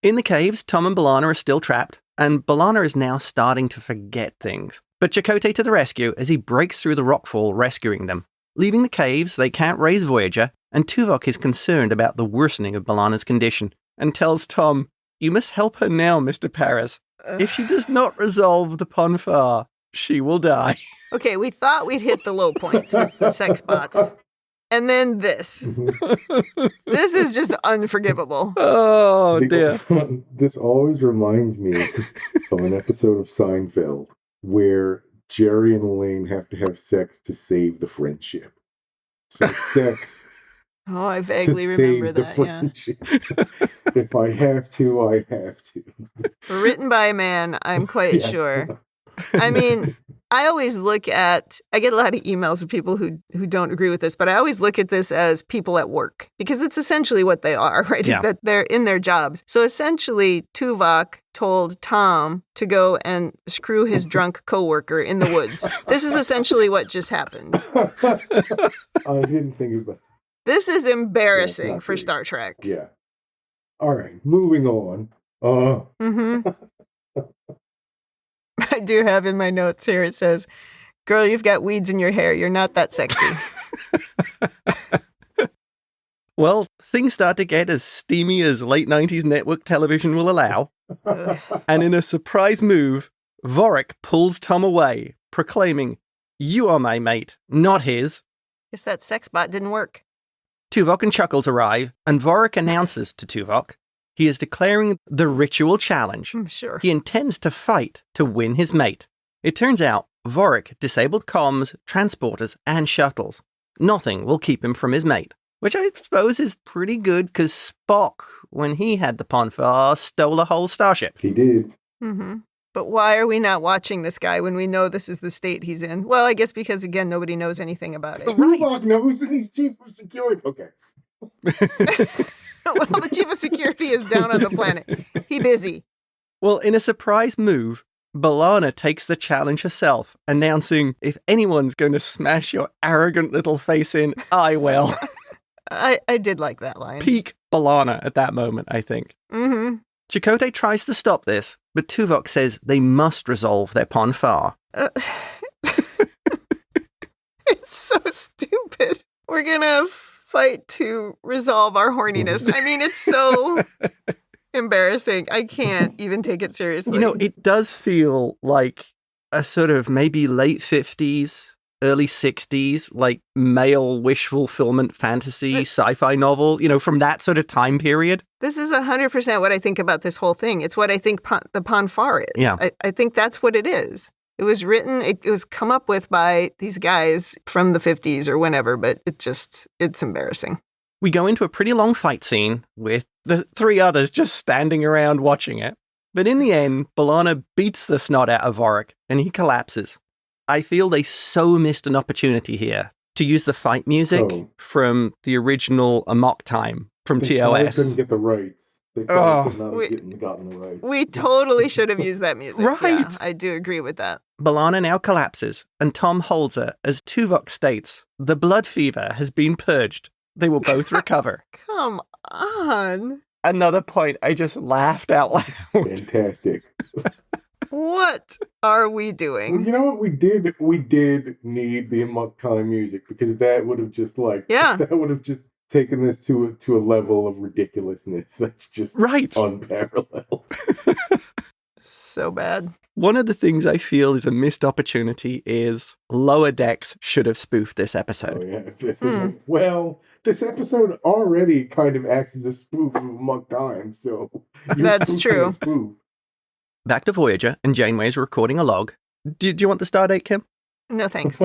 In the caves, Tom and B'Elanna are still trapped, and B'Elanna is now starting to forget things. But Chakotay to the rescue as he breaks through the rockfall, rescuing them. Leaving the caves, they can't raise Voyager, and Tuvok is concerned about the worsening of B'Elanna's condition, and tells Tom, you must help her now, Mr. Paris. If she does not resolve the Pon Farr, she will die. Okay, we thought we'd hit the low point, the sex bots. And then this. This is just unforgivable. Oh, dear. This always reminds me of an episode of Seinfeld where Jerry and Elaine have to have sex to save the friendship. So sex... Oh, I vaguely remember that, yeah. If I have to, I have to. Written by a man, I'm quite sure. I mean, I get a lot of emails from people who don't agree with this, but I always look at this as people at work, because it's essentially what they are, right? Yeah. Is that they're in their jobs. So essentially, Tuvok told Tom to go and screw his drunk coworker in the woods. This is essentially what just happened. I didn't think about. This is embarrassing for Star Trek. Yeah. All right, moving on. I do have in my notes here, it says, "Girl, you've got weeds in your hair. You're not that sexy." Well, things start to get as steamy as late 90s network television will allow. And in a surprise move, Vorik pulls Tom away, proclaiming, "You are my mate, not his." Guess that sex bot didn't work. Tuvok and Chuckles arrive, and Vorik announces to Tuvok he is declaring the ritual challenge. I'm sure. He intends to fight to win his mate. It turns out Vorik disabled comms, transporters, and shuttles. Nothing will keep him from his mate, which I suppose is pretty good because Spock, when he had the Pon Farr, stole a whole starship. He did. But why are we not watching this guy when we know this is the state he's in? Well, I guess because, again, nobody knows anything about it. Tuvok knows that he's chief of security. Okay. Well, the chief of security is down on the planet. He busy. Well, in a surprise move, B'Elanna takes the challenge herself, announcing, "If anyone's going to smash your arrogant little face in, I will." I did like that line. Peak B'Elanna at that moment, I think. Chakotay tries to stop this, but Tuvok says they must resolve their Pon Farr. It's so stupid. We're gonna fight to resolve our horniness. I mean, it's so embarrassing. I can't even take it seriously. You know, it does feel like a sort of maybe late 50s, early 60s, like male wish fulfillment fantasy sci-fi novel, you know, from that sort of time period. This is 100% what I think about this whole thing. It's what I think the Pon Farr is. Yeah. I think that's what it is. It was written, it was come up with by these guys from the 50s or whenever, but it's embarrassing. We go into a pretty long fight scene with the three others just standing around watching it. But in the end, B'Elanna beats the snot out of Vorik and he collapses. I feel they so missed an opportunity here to use the fight music from the original Amok Time from TOS. They couldn't get the rights. They could not have gotten the rights. We totally should have used that music. Right. Yeah, I do agree with that. B'Elanna now collapses, and Tom holds her as Tuvok states, "The blood fever has been purged. They will both recover." Come on. Another point, I just laughed out loud. Fantastic. What are we doing? Well, you know what we did? We did need the Amok Time music because that would have just that would have just taken this to a level of ridiculousness that's just unparalleled. So bad. One of the things I feel is a missed opportunity is Lower Decks should have spoofed this episode. Oh, yeah. Well, this episode already kind of acts as a spoof of Amok Time, so that's true. Spoof. Back to Voyager, and Janeway's recording a log. Do you want the star date, Kim? No, thanks.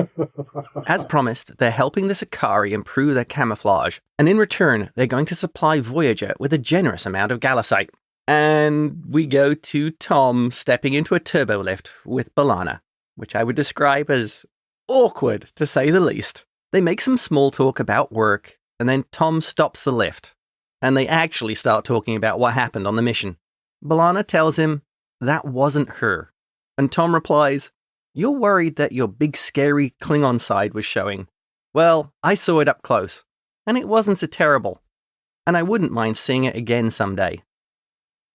As promised, they're helping the Sakari improve their camouflage, and in return, they're going to supply Voyager with a generous amount of gallicite. And we go to Tom stepping into a turbo lift with B'Elanna, which I would describe as awkward, to say the least. They make some small talk about work, and then Tom stops the lift, and they actually start talking about what happened on the mission. B'Elanna tells him that wasn't her, and Tom replies, "You're worried that your big scary Klingon side was showing. Well, I saw it up close, and it wasn't so terrible, and I wouldn't mind seeing it again someday."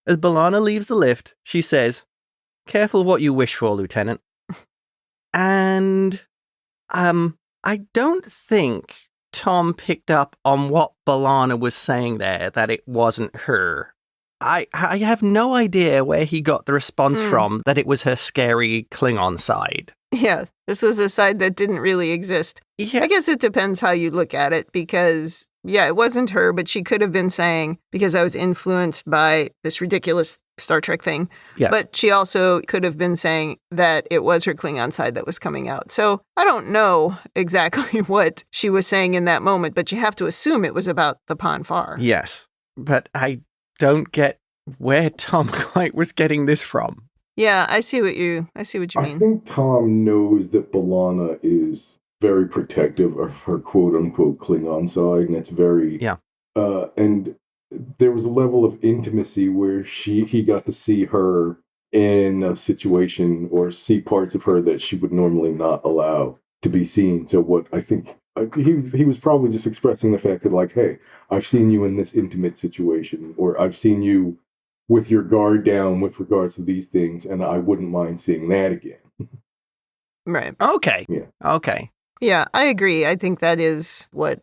As B'Elanna leaves the lift, she says, "Careful what you wish for, Lieutenant." And, I don't think Tom picked up on what B'Elanna was saying there, that it wasn't her. I have no idea where he got the response from that it was her scary Klingon side. Yeah, this was a side that didn't really exist. Yeah. I guess it depends how you look at it because, yeah, it wasn't her, but she could have been saying, because I was influenced by this ridiculous Star Trek thing. Yes. But she also could have been saying that it was her Klingon side that was coming out. So I don't know exactly what she was saying in that moment, but you have to assume it was about the Pon Farr. Yes, but I don't get where Tom quite was getting this from. Yeah, I see what you mean. I think Tom knows that B'Elanna is very protective of her quote-unquote Klingon side, and it's very... Yeah. And there was a level of intimacy where he got to see her in a situation or see parts of her that she would normally not allow to be seen. So what I think he was probably just expressing the fact that, like, hey, I've seen you in this intimate situation, or I've seen you with your guard down with regards to these things, and I wouldn't mind seeing that again. Right. Okay. Yeah. Okay. Yeah, I agree. I think that is what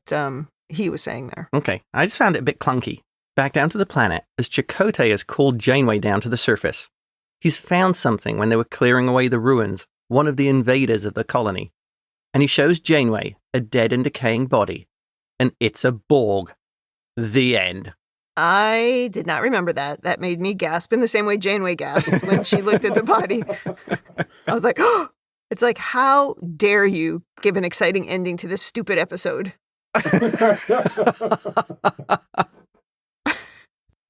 he was saying there. Okay. I just found it a bit clunky. Back down to the planet, as Chakotay has called Janeway down to the surface. He's found something when they were clearing away the ruins, one of the invaders of the colony. And he shows Janeway a dead and decaying body. And it's a Borg. The end. I did not remember that. That made me gasp in the same way Janeway gasped when she looked at the body. I was like, oh! It's like, how dare you give an exciting ending to this stupid episode?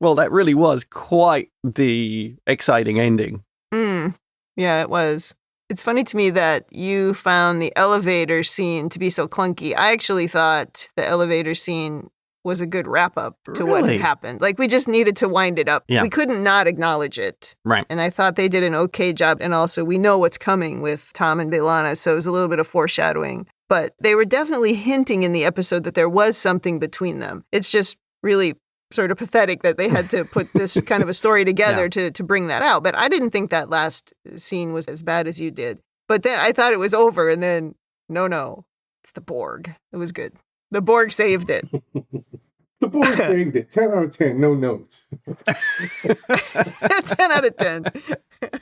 Well, that really was quite the exciting ending. Yeah, it was. It's funny to me that you found the elevator scene to be so clunky. I actually thought the elevator scene was a good wrap-up to what had happened. Like, we just needed to wind it up. Yeah. We couldn't not acknowledge it. Right. And I thought they did an okay job. And also, we know what's coming with Tom and B'Elanna, so it was a little bit of foreshadowing. But they were definitely hinting in the episode that there was something between them. It's just really sort of pathetic that they had to put this kind of a story together to bring that out. But I didn't think that last scene was as bad as you did. But then I thought it was over, and then, no, it's the Borg. It was good. The Borg saved it. The Borg saved it. 10 out of 10, no notes. 10 out of 10.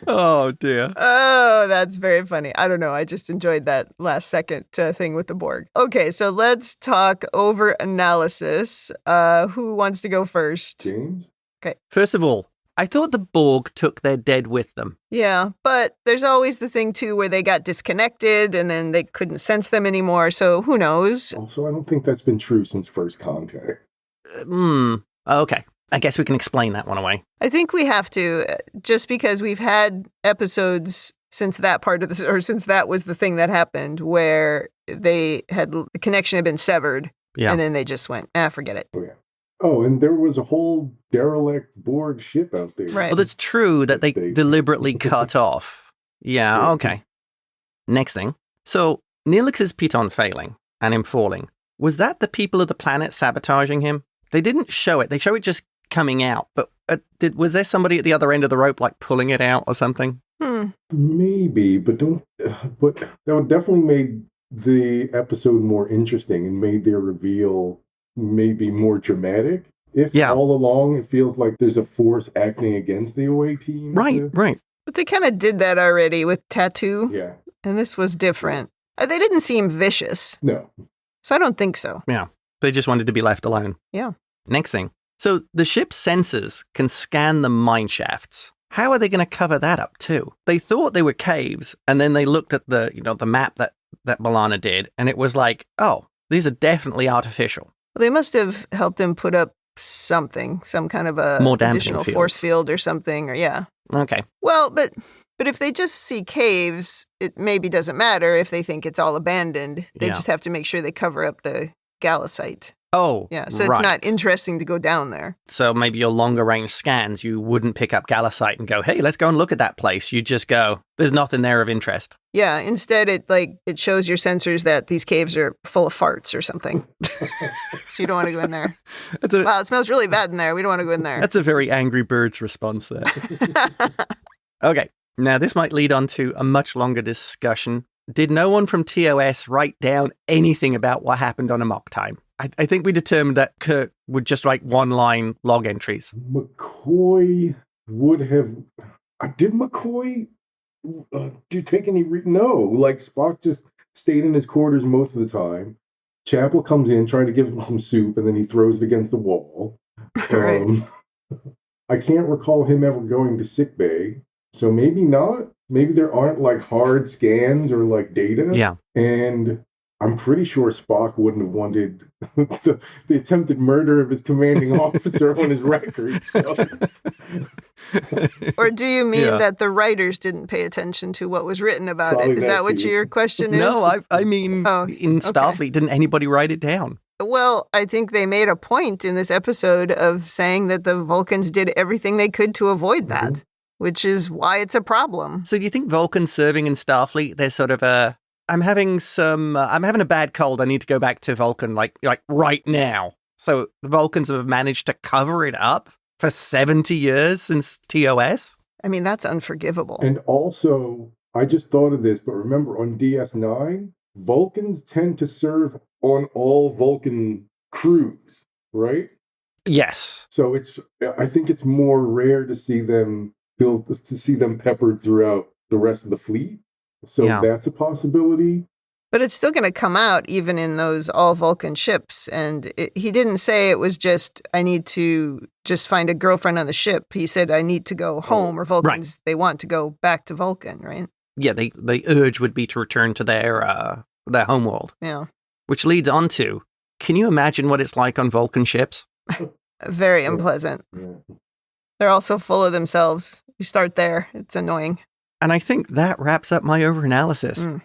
Oh, dear. Oh, that's very funny. I don't know. I just enjoyed that last second thing with the Borg. Okay, so let's talk over analysis. Who wants to go first? James? Okay. First of all, I thought the Borg took their dead with them. Yeah, but there's always the thing, too, where they got disconnected and then they couldn't sense them anymore, so who knows? Also, I don't think that's been true since First Contact. Okay. I guess we can explain that one away. I think we have to, just because we've had episodes since that part of the, or since that was the thing that happened, where the connection had been severed, and then they just went, forget it. Oh, yeah. Oh, and there was a whole derelict Borg ship out there. Right. Well, that's true that they deliberately cut off. Yeah, okay. Next thing. So, Neelix's piton failing and him falling. Was that the people of the planet sabotaging him? They didn't show it. They show it just coming out. But was there somebody at the other end of the rope, like, pulling it out or something? Maybe, but that would definitely made the episode more interesting and made their reveal maybe more dramatic. If all along it feels like there's a force acting against the away team. Right. But they kind of did that already with Tattoo. Yeah. And this was different. They didn't seem vicious. No. So I don't think so. Yeah. They just wanted to be left alone. Yeah. Next thing. So the ship's sensors can scan the mine shafts. How are they going to cover that up too? They thought they were caves, and then they looked at the map that B'Elanna did, and it was like, oh, these are definitely artificial. Well, they must have helped him put up something, some kind of a more additional force field or something, or Okay. Well, but if they just see caves, it maybe doesn't matter if they think it's all abandoned. They just have to make sure they cover up the Gallicite. Oh, yeah. So it's not interesting to go down there. So maybe your longer range scans, you wouldn't pick up Gallicite and go, hey, let's go and look at that place. You just go, there's nothing there of interest. Yeah. Instead, it shows your sensors that these caves are full of farts or something. So you don't want to go in there. Wow, it smells really bad in there. We don't want to go in there. That's a very Angry Birds response there. Okay. Now, this might lead on to a much longer discussion. Did no one from TOS write down anything about what happened on Amok Time? I think we determined that Kirk would just write one-line log entries. McCoy would have... Did McCoy take any... No, like Spock just stayed in his quarters most of the time. Chapel comes in trying to give him some soup, and then he throws it against the wall. Right. I can't recall him ever going to sickbay, so maybe not. Maybe there aren't like hard scans or like data. Yeah. And I'm pretty sure Spock wouldn't have wanted the attempted murder of his commanding officer on his record. So. Or do you mean that the writers didn't pay attention to what was written about Probably it? Is that what too. your question is? No, I mean, in Starfleet, didn't anybody write it down? Well, I think they made a point in this episode of saying that the Vulcans did everything they could to avoid that, which is why it's a problem. So do you think Vulcans serving in Starfleet, there's sort of I'm having a bad cold, I need to go back to Vulcan, like right now. So the Vulcans have managed to cover it up for 70 years since TOS? I mean, that's unforgivable. And also, I just thought of this, but remember on DS9, Vulcans tend to serve on all Vulcan crews, right? Yes. So I think it's more rare to see them peppered throughout the rest of the fleet. So that's a possibility. But it's still going to come out even in those all Vulcan ships. And he didn't say it was just, I need to just find a girlfriend on the ship. He said, I need to go home, or Vulcans, they want to go back to Vulcan, right? Yeah, the urge would be to return to their homeworld. Yeah. Which leads on to, can you imagine what it's like on Vulcan ships? Very unpleasant. Yeah. They're all so full of themselves. You start there. It's annoying. And I think that wraps up my overanalysis.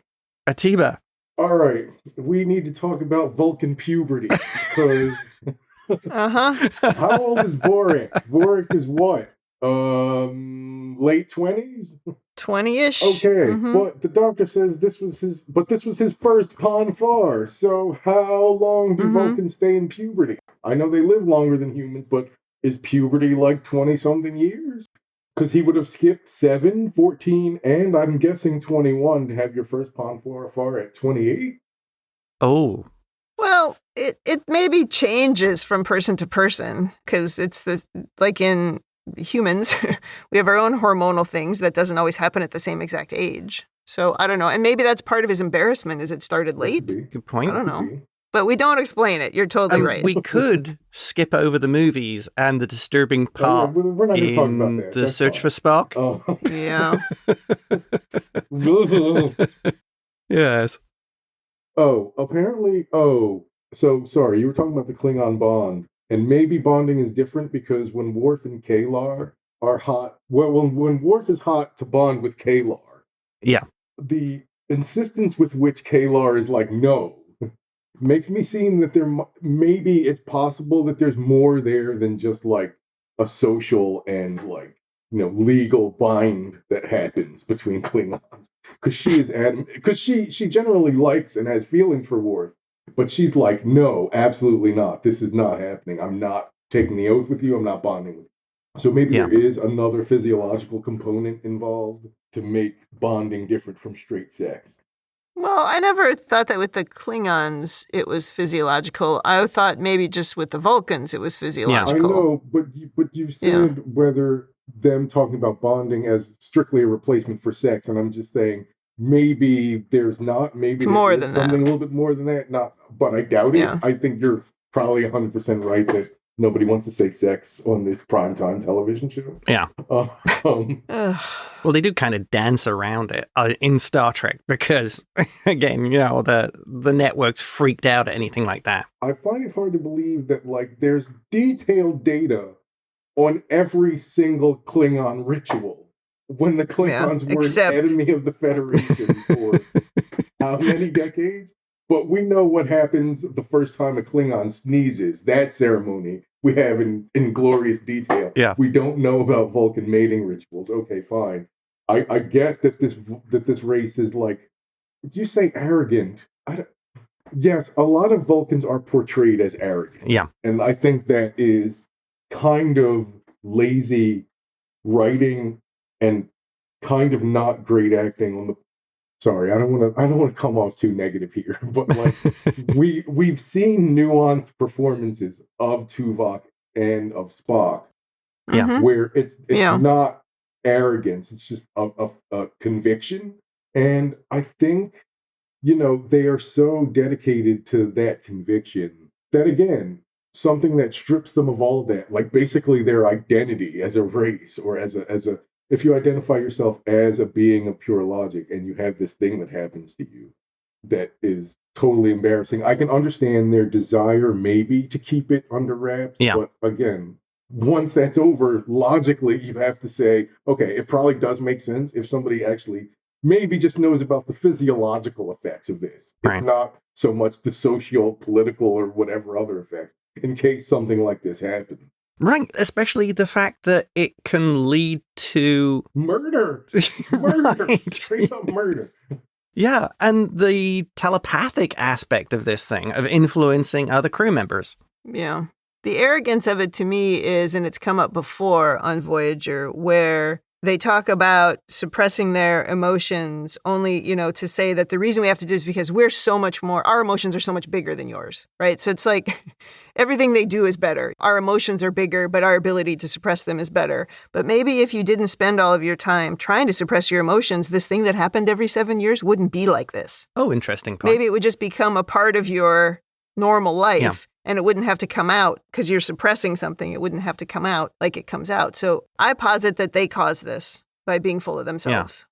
Atiba. All right, we need to talk about Vulcan puberty, because how old is Vorik? Vorik is what? Late 20s? 20-ish. Okay, but the doctor says this was his first Pon Farr. So how long do Vulcans stay in puberty? I know they live longer than humans, but is puberty like 20-something years? Because he would have skipped 7, 14, and I'm guessing 21 to have your first Pon Farr at 28. Oh. Well, it maybe changes from person to person, because it's this, like in humans, we have our own hormonal things that doesn't always happen at the same exact age. So I don't know. And maybe that's part of his embarrassment, is it started late. Good point. I don't know. But we don't explain it. You're totally right. We could skip over the movies and the disturbing part we're not in talk about that. The Search for Spock. Oh. Yeah. Yes. Oh, apparently. Oh, so sorry. You were talking about the Klingon bond, and maybe bonding is different because when Worf and Kalar are hot, well, when Worf is hot to bond with Kalar, the insistence with which Kalar is like, no, makes me seem that maybe it's possible that there's more there than just like a social and like, legal bind that happens between Klingons. Because she is adamant, because she generally likes and has feelings for Worf, but she's like, no, absolutely not. This is not happening. I'm not taking the oath with you. I'm not bonding with you. So maybe there is another physiological component involved to make bonding different from straight sex. Well, I never thought that with the Klingons it was physiological. I thought maybe just with the Vulcans it was physiological. I know, but you said whether them talking about bonding as strictly a replacement for sex, and I'm just saying maybe there's not. Maybe it's more than something that. A little bit more than that. But I doubt it. Yeah. I think you're probably 100% right that nobody wants to say sex on this primetime television show. Yeah. Well, they do kind of dance around it in Star Trek because, again, the network's freaked out at anything like that. I find it hard to believe that, like, there's detailed data on every single Klingon ritual when the Klingons were an enemy of the Federation for how many decades? But we know what happens the first time a Klingon sneezes. That ceremony we have in glorious detail. Yeah. We don't know about Vulcan mating rituals. Okay, fine. I get that this race is like, did you say arrogant? Yes, a lot of Vulcans are portrayed as arrogant. Yeah. And I think that is kind of lazy writing and kind of not great acting on the. Sorry, I don't want to come off too negative here, but like we've seen nuanced performances of Tuvok and of Spock, where it's not arrogance, it's just a conviction, and I think they are so dedicated to that conviction that again, something that strips them of all that, like basically their identity as a race or as a if you identify yourself as a being of pure logic and you have this thing that happens to you that is totally embarrassing, I can understand their desire maybe to keep it under wraps. Yeah. But again, once that's over, logically, you have to say, okay, it probably does make sense if somebody actually, maybe just knows about the physiological effects of this, Right. if not so much the socio-political or whatever other effects, in case something like this happens. Right, especially the fact that it can lead to... Murder! Murder! Right. Straight up murder. Yeah, and the telepathic aspect of this thing, of influencing other crew members. Yeah. The arrogance of it to me is, and it's come up before on Voyager, where they talk about suppressing their emotions only, to say that the reason we have to do is because we're so much more, our emotions are so much bigger than yours, right? So it's like everything they do is better. Our emotions are bigger, but our ability to suppress them is better. But maybe if you didn't spend all of your time trying to suppress your emotions, this thing that happened every 7 years wouldn't be like this. Oh, interesting point. Maybe it would just become a part of your normal life. Yeah. And it wouldn't have to come out because you're suppressing something. It wouldn't have to come out like it comes out. So I posit that they caused this by being full of themselves.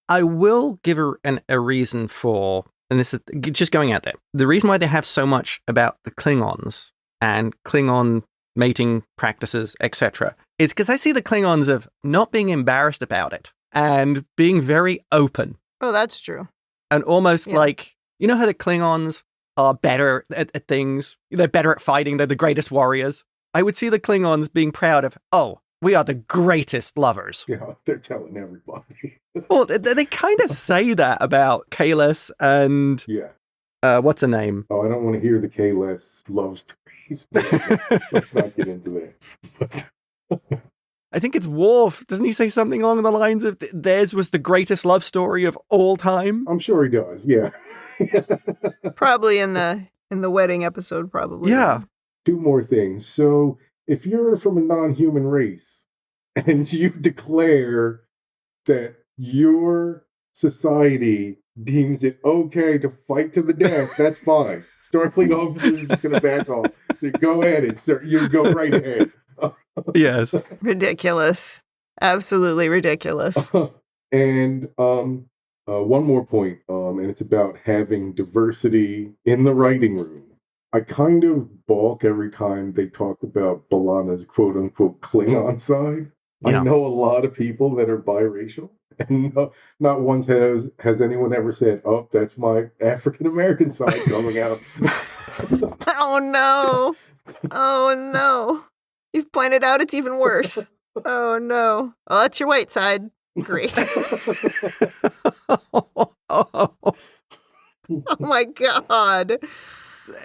Yeah. I will give a reason for, and this is just going out there, the reason why they have so much about the Klingons and Klingon mating practices, etc., is because I see the Klingons of not being embarrassed about it and being very open. Oh, that's true. And almost like, you know how the Klingons are better at things. They're better at fighting. They're the greatest warriors. I would see the Klingons being proud of, we are the greatest lovers. Yeah, they're telling everybody. Well, they kind of say that about Kahless and... Yeah. What's her name? Oh, I don't want to hear the Kahless love stories. Let's not get into that. I think it's Worf. Doesn't he say something along the lines of theirs was the greatest love story of all time? I'm sure he does, yeah. Probably in the wedding episode, probably. Yeah. 2 more things. So if you're from a non-human race and you declare that your society deems it okay to fight to the death, that's fine. Starfleet officers are just going to back off. So go at it, sir. You go right ahead. Yes. Ridiculous. Absolutely ridiculous. And one more point, and it's about having diversity in the writing room. I kind of balk every time they talk about B'Elanna's quote-unquote Klingon side. Yeah. I know a lot of people that are biracial, and not once has anyone ever said, "Oh, that's my African-American side coming out." Oh, no. Oh, no. You've pointed out it's even worse. Oh, no. Oh, that's your white side. Great. Oh, my God.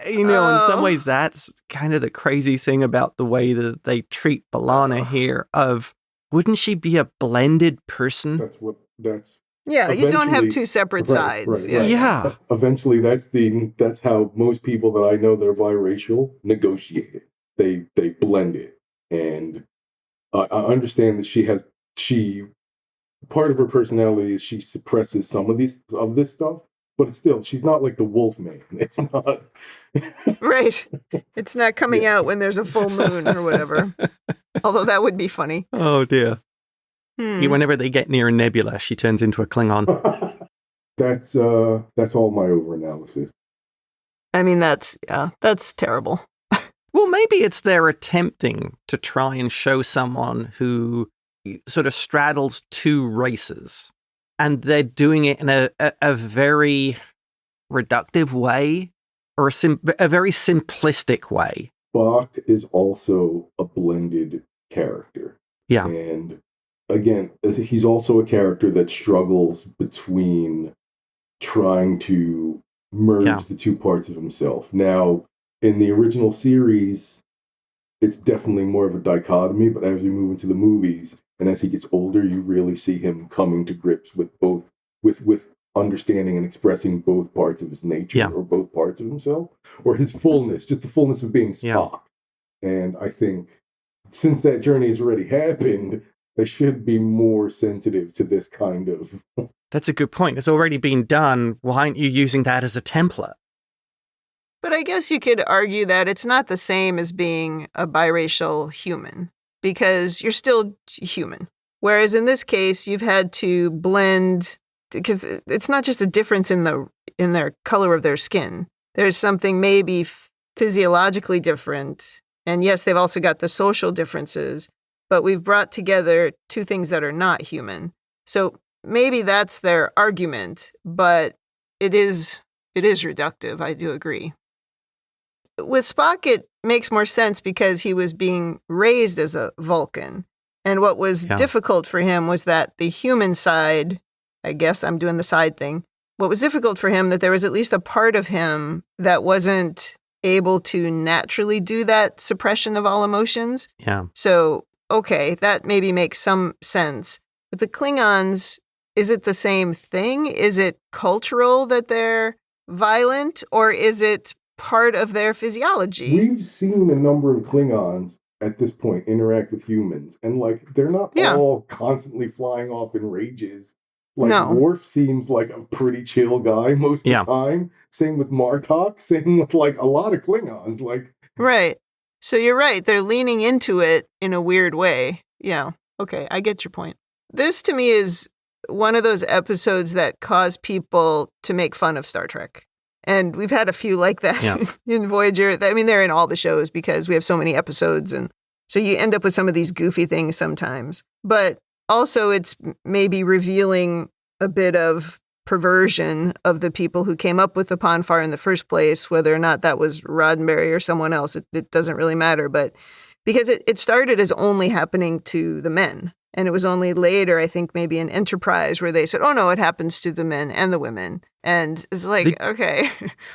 In some ways, that's kind of the crazy thing about the way that they treat B'Elanna here of, wouldn't she be a blended person? Yeah, you don't have 2 separate sides. Right. Yeah. Eventually, that's how most people that I know that are biracial negotiate it. They blend it. And I understand that she part of her personality is she suppresses some of this stuff, but it's still, she's not like the Wolfman. It's not right. It's not coming out when there's a full moon or whatever. Although that would be funny. Oh dear. Whenever they get near a nebula, she turns into a Klingon. That's all my overanalysis. I mean, that's terrible. Well, maybe it's they're attempting to try and show someone who sort of straddles 2 races, and they're doing it in a very reductive way, or a very simplistic way. Bach is also a blended character. Yeah. And again, he's also a character that struggles between trying to merge the 2 parts of himself. Now, in the original series, it's definitely more of a dichotomy, but as we move into the movies, and as he gets older, you really see him coming to grips with both, with understanding and expressing both parts of his nature, or both parts of himself, or his fullness, just the fullness of being Spock. Yeah. And I think since that journey has already happened, they should be more sensitive to this kind of... That's a good point. It's already been done. Why aren't you using that as a template? But I guess you could argue that it's not the same as being a biracial human, because you're still human. Whereas in this case, you've had to blend, because it's not just a difference in their color of their skin. There's something maybe physiologically different. And yes, they've also got the social differences, but we've brought together 2 things that are not human. So maybe that's their argument, but it is reductive. I do agree. With Spock, it makes more sense because he was being raised as a Vulcan. And what was difficult for him was that the human side, I guess I'm doing the side thing, what was difficult for him that there was at least a part of him that wasn't able to naturally do that suppression of all emotions. Yeah. So, okay, that maybe makes some sense. But the Klingons, is it the same thing? Is it cultural that they're violent, or is it part of their physiology? We've seen a number of Klingons at this point interact with humans, and like they're not all constantly flying off in rages. Like Worf seems like a pretty chill guy most of the time. Same with Martok. Same with like a lot of Klingons. Like right. So you're right. They're leaning into it in a weird way. Yeah. Okay. I get your point. This to me is one of those episodes that cause people to make fun of Star Trek. And we've had a few like that in Voyager. I mean, they're in all the shows because we have so many episodes. And so you end up with some of these goofy things sometimes. But also it's maybe revealing a bit of perversion of the people who came up with the Pon Farr in the first place, whether or not that was Roddenberry or someone else. It doesn't really matter. But because it started as only happening to the men. And it was only later, I think, maybe in Enterprise where they said, oh, no, it happens to the men and the women. And it's like, okay,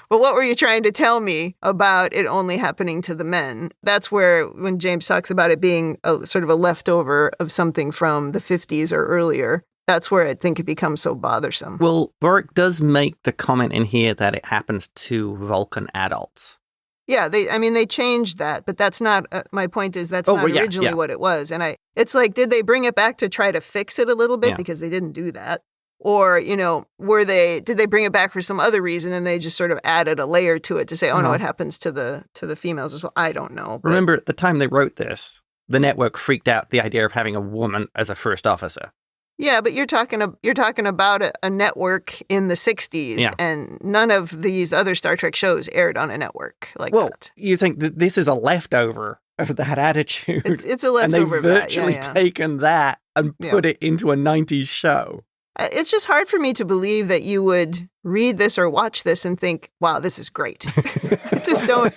well, what were you trying to tell me about it only happening to the men? That's where when James talks about it being a sort of a leftover of something from the 50s or earlier, that's where I think it becomes so bothersome. Well, Vorik does make the comment in here that it happens to Vulcan adults. Yeah, they changed that, but that's not, my point is that's not originally what it was. And it's like, did they bring it back to try to fix it a little bit? Because they didn't do that. Or, did they bring it back for some other reason and they just sort of added a layer to it to say, oh no, it happens to the females as well? I don't know. But... Remember, at the time they wrote this, the network freaked out the idea of having a woman as a first officer. Yeah, but you're talking about a network in the 60s, and none of these other Star Trek shows aired on a network like that. Well, you think that this is a leftover of that attitude. It's a leftover of that. And they've virtually taken that and put it into a 90s show. It's just hard for me to believe that you would read this or watch this and think, wow, this is great. I just don't...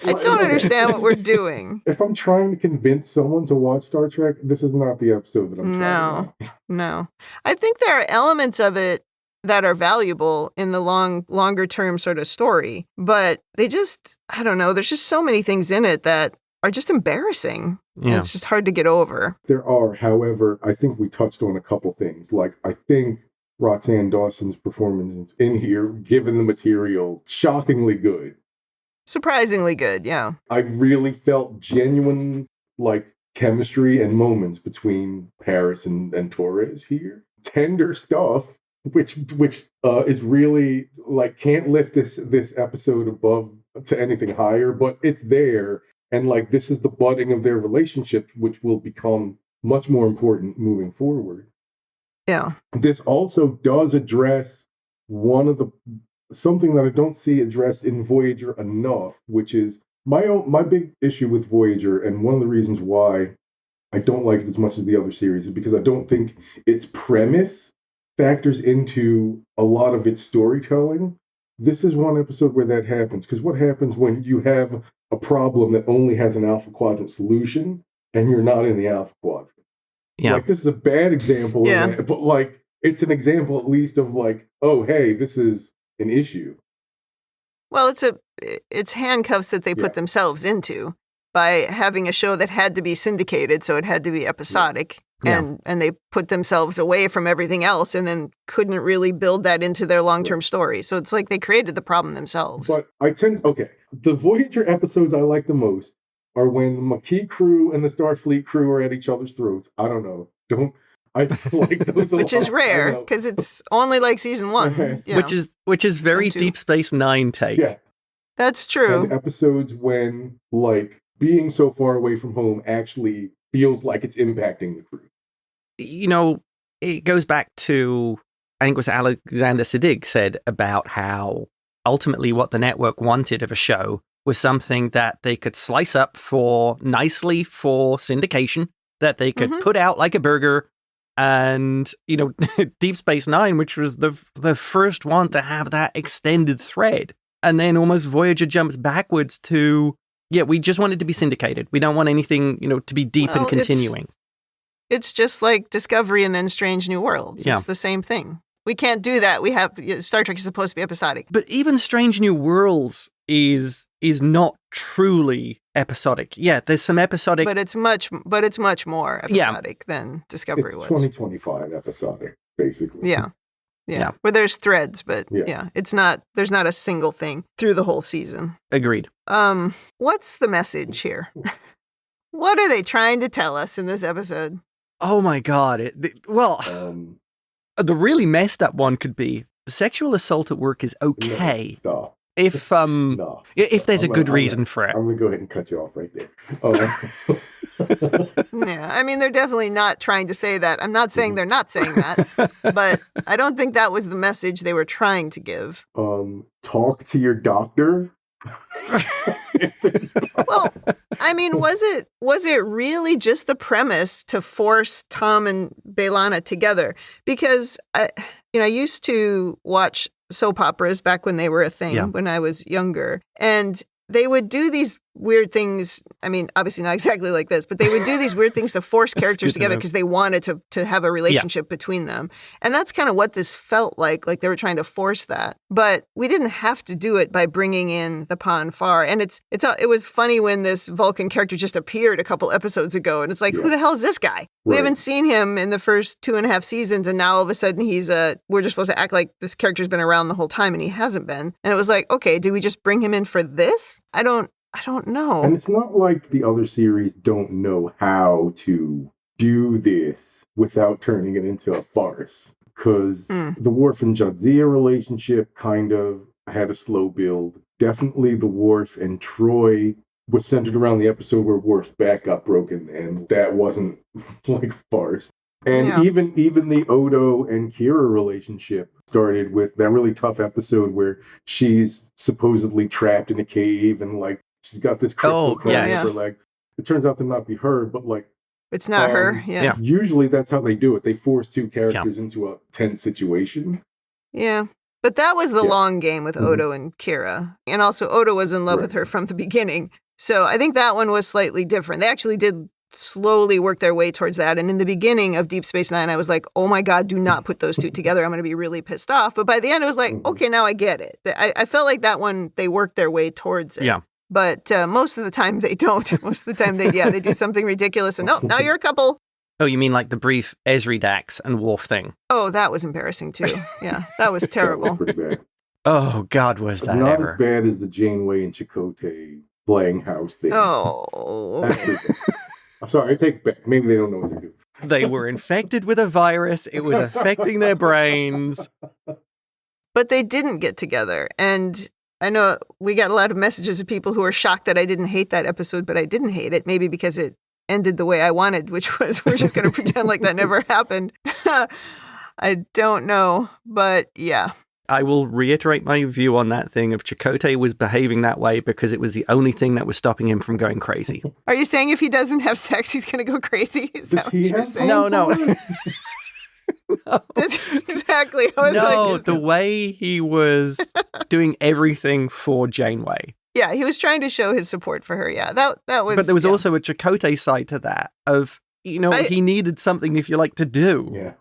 I don't understand what we're doing. If I'm trying to convince someone to watch Star Trek, this is not the episode that I'm trying to. No. I think there are elements of it that are valuable in the longer term sort of story, but they just, I don't know, there's just so many things in it that are just embarrassing. Yeah. It's just hard to get over. There are, however, I think we touched on a couple things. Like, I think Roxanne Dawson's performance in here, given the material, shockingly good. Surprisingly good, yeah. I really felt genuine, chemistry and moments between Paris and Torres here. Tender stuff, which is really, can't lift this episode above to anything higher, but it's there. And, this is the budding of their relationship, which will become much more important moving forward. Yeah. This also does address something that I don't see addressed in Voyager enough, which is my big issue with Voyager, and one of the reasons why I don't like it as much as the other series is because I don't think its premise factors into a lot of its storytelling. This is one episode where that happens, because what happens when you have a problem that only has an Alpha Quadrant solution and you're not in the Alpha Quadrant? Yeah. This is a bad example of that, but it's an example at least of oh, hey, this is an issue. Well, it's handcuffs that they put themselves into by having a show that had to be syndicated, so it had to be episodic, and they put themselves away from everything else and then couldn't really build that into their long-term story. So it's like they created the problem themselves. But the Voyager episodes I like the most are when the Maquis crew and the Starfleet crew are at each other's throats. I don't know. I just like those which is rare because it's only season 1, which is very Deep Space Nine take. Yeah, that's true. And episodes when being so far away from home actually feels like it's impacting the crew. It goes back to, I think it was Alexander Siddig said about how ultimately what the network wanted of a show was something that they could slice up nicely for syndication, that they could put out like a burger and, Deep Space Nine, which was the first one to have that extended thread. And then almost Voyager jumps backwards to, we just want it to be syndicated. We don't want anything, to be deep and continuing. It's just like Discovery and then Strange New Worlds. It's the same thing. We can't do that. We have Star Trek is supposed to be episodic. But even Strange New Worlds is not truly episodic. Yeah, there's some episodic, but it's much more episodic than Discovery was. 2025 episodic, basically. Yeah. Where there's threads, but it's not. There's not a single thing through the whole season. Agreed. What's the message here? What are they trying to tell us in this episode? Oh my God! The really messed up one could be sexual assault at work is okay. Stop. If there's a good reason for it. I'm going to go ahead and cut you off right there. Yeah, I mean, they're definitely not trying to say that. I'm not saying they're not saying that, but I don't think that was the message they were trying to give. Talk to your doctor. Well, I mean, was it really just the premise to force Tom and B'Elanna together? Because I used to watch soap operas back when they were a thing when I was younger, and they would do these weird things. I mean, obviously not exactly like this, but they would do these weird things to force characters together because they wanted to have a relationship between them. And that's kind of what this felt like they were trying to force that. But we didn't have to do it by bringing in the Pon Farr. And it was funny when this Vulcan character just appeared a couple episodes ago, and it's like, who the hell is this guy? Right. We haven't seen him in the first 2.5 seasons, and now all of a sudden we're just supposed to act like this character's been around the whole time, and he hasn't been. And it was like, okay, do we just bring him in for this? I don't know. And it's not like the other series don't know how to do this without turning it into a farce. Because the Worf and Jadzia relationship kind of had a slow build. Definitely the Worf and Troy was centered around the episode where Worf's back got broken, and that wasn't like farce. And even the Odo and Kira relationship started with that really tough episode where she's supposedly trapped in a cave and she's got this crystal crown over her leg. It turns out to not be her, but it's not her. Yeah. Usually that's how they do it. They force two characters into a tense situation. Yeah. But that was the long game with Odo and Kira. And also Odo was in love with her from the beginning. So I think that one was slightly different. They actually did slowly work their way towards that. And in the beginning of Deep Space Nine, I was like, oh my God, do not put those two together. I'm going to be really pissed off. But by the end, it was like, okay, now I get it. I felt like that one, they worked their way towards it. Yeah. But most of the time they don't. Most of the time they do something ridiculous and now you're a couple. Oh, you mean like the brief Ezri Dax and Worf thing? Oh, that was embarrassing too. Yeah, that was terrible. That was pretty bad. Oh, God, was that not ever. As bad as the Janeway and Chakotay playing house thing. Oh. I'm sorry, I take it back. Maybe they don't know what to do. They were infected with a virus. It was affecting their brains. But they didn't get together. And I know we got a lot of messages of people who were shocked that I didn't hate that episode, but I didn't hate it. Maybe because it ended the way I wanted, which was we're just going to pretend like that never happened. I don't know, but yeah. I will reiterate my view on that thing of Chakotay was behaving that way because it was the only thing that was stopping him from going crazy. Are you saying if he doesn't have sex, he's going to go crazy? Is that what you're saying? No. No. That's exactly. I was the way he was doing everything for Janeway. Yeah, he was trying to show his support for her. Yeah, that was. But there was also a Chakotay side to that of, he needed something, if you like, to do. Yeah.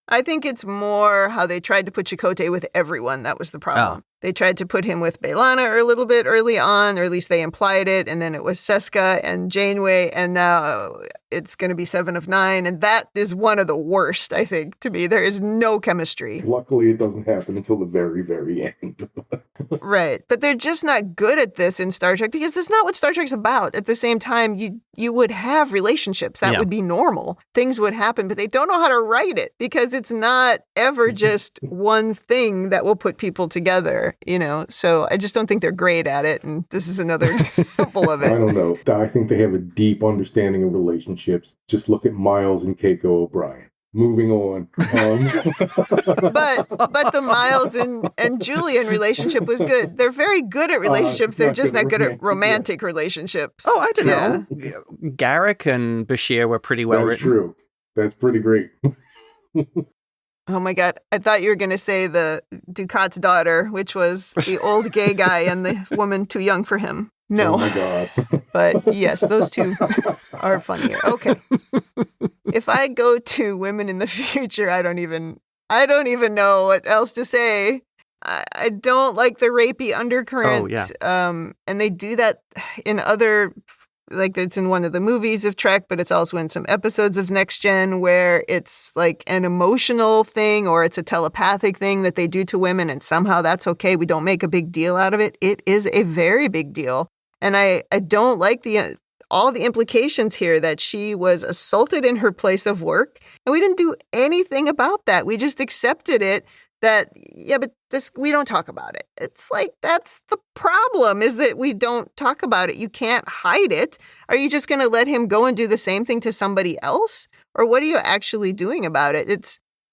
I think it's more how they tried to put Chakotay with everyone. That was the problem. Oh. They tried to put him with B'Elanna a little bit early on, or at least they implied it. And then it was Seska and Janeway. And now it's going to be 7 of 9. And that is one of the worst, I think, to me. There is no chemistry. Luckily, it doesn't happen until the very, very end. Right. But they're just not good at this in Star Trek because that's not what Star Trek's about. At the same time, you would have relationships. That would be normal. Things would happen, but they don't know how to write it because it's not ever just one thing that will put people together. So I just don't think they're great at it. And this is another example of it. I don't know. I think they have a deep understanding of relationships. Just look at Miles and Keiko O'Brien. Moving on. But the Miles and Julian relationship was good. They're very good at relationships. They're just not good at romantic relationships. Oh, I don't know. Garak and Bashir were pretty well written. That's true. That's pretty great. Oh my God. I thought you were going to say the Ducat's daughter, which was the old gay guy and the woman too young for him. No. Oh my God. But yes, those two are funnier. Okay. If I go to women in the future, I don't even know what else to say. I don't like the rapey undercurrent. Oh, yeah. And they do that in other, like it's in one of the movies of Trek, but it's also in some episodes of Next Gen where it's like an emotional thing or it's a telepathic thing that they do to women and somehow that's okay. We don't make a big deal out of it. It is a very big deal. And I don't like all the implications here that she was assaulted in her place of work. And we didn't do anything about that. We just accepted it that, yeah, but we don't talk about it. It's like, that's the problem, is that we don't talk about it. You can't hide it. Are you just going to let him go and do the same thing to somebody else? Or what are you actually doing about it?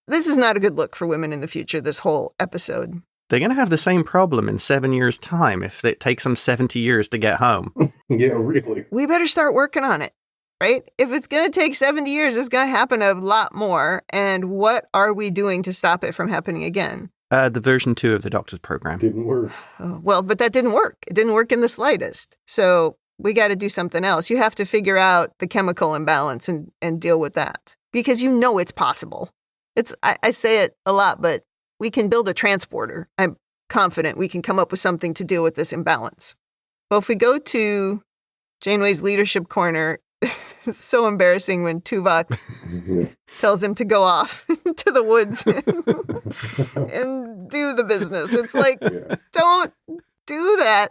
This is not a good look for women in the future, this whole episode. They're going to have the same problem in 7 years' time if it takes them 70 years to get home. Yeah, really. We better start working on it, right? If it's going to take 70 years, it's going to happen a lot more. And what are we doing to stop it from happening again? The version 2 of the Doctor's program. Didn't work. Oh, well, but that didn't work. It didn't work in the slightest. So we got to do something else. You have to figure out the chemical imbalance and deal with that. Because you know it's possible. I say it a lot, but we can build a transporter. I'm confident we can come up with something to deal with this imbalance. Well, if we go to Janeway's leadership corner, it's so embarrassing when Tuvok tells him to go off to the woods and do the business. It's like, don't do that.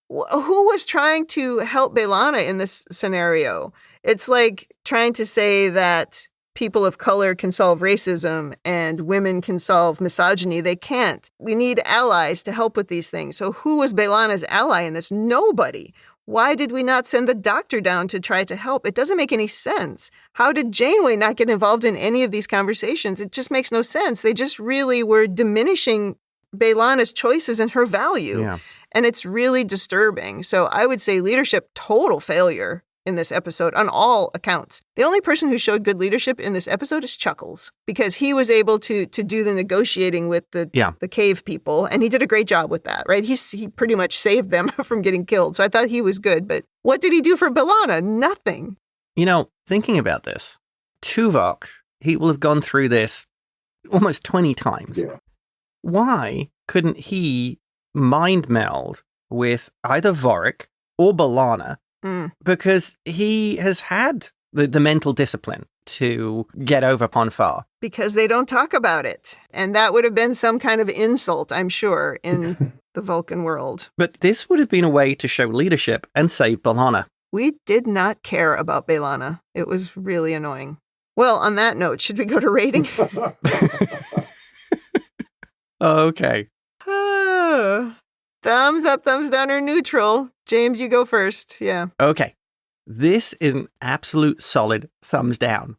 Who was trying to help B'Elanna in this scenario? It's like trying to say that people of color can solve racism and women can solve misogyny. They can't. We need allies to help with these things. So who was B'Elanna's ally in this? Nobody. Why did we not send the doctor down to try to help? It doesn't make any sense. How did Janeway not get involved in any of these conversations? It just makes no sense. They just really were diminishing B'Elanna's choices and her value. Yeah. And it's really disturbing. So I would say leadership, total failure in this episode on all accounts. The only person who showed good leadership in this episode is Chuckles, because he was able to do the negotiating with the cave people, and he did a great job with that, right? He pretty much saved them from getting killed. So I thought he was good, but what did he do for B'Elanna? Nothing. You know, thinking about this, Tuvok, he will have gone through this almost 20 times. Yeah. Why couldn't he mind meld with either Vorik or B'Elanna? Because he has had the mental discipline to get over Pon Farr. Because they don't talk about it. And that would have been some kind of insult, I'm sure, in the Vulcan world. But this would have been a way to show leadership and save B'Elanna. We did not care about B'Elanna. It was really annoying. Well, on that note, should we go to rating? Okay. Thumbs up, thumbs down, or neutral. James, you go first. Yeah. Okay. This is an absolute solid thumbs down.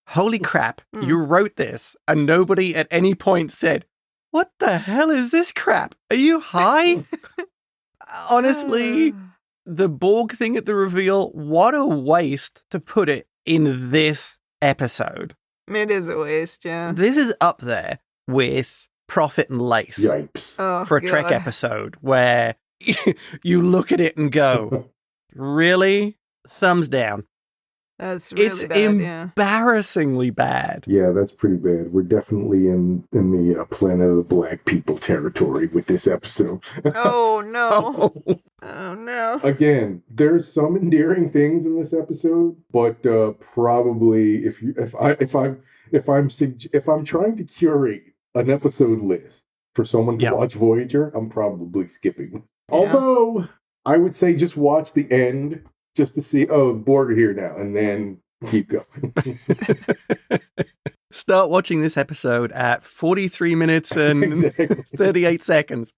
Holy crap, you wrote this and nobody at any point said, "What the hell is this crap? Are you high?" Honestly, the Borg thing at the reveal, what a waste to put it in this episode. It is a waste, yeah. This is up there with Prophet and Lace. Yipes. For a Trek episode where you look at it and go, really? Thumbs down. That's really it's bad, embarrassingly bad. Yeah, that's pretty bad. We're definitely in the Planet of the Black People territory with this episode. Oh, no. Oh, no. Again, there's some endearing things in this episode, but probably if I'm trying to curate an episode list for someone to watch Voyager, I'm probably skipping. Yeah. Although I would say just watch the end just to see, oh, the Borg are here now, and then keep going. Start watching this episode at 43 minutes and 38 seconds.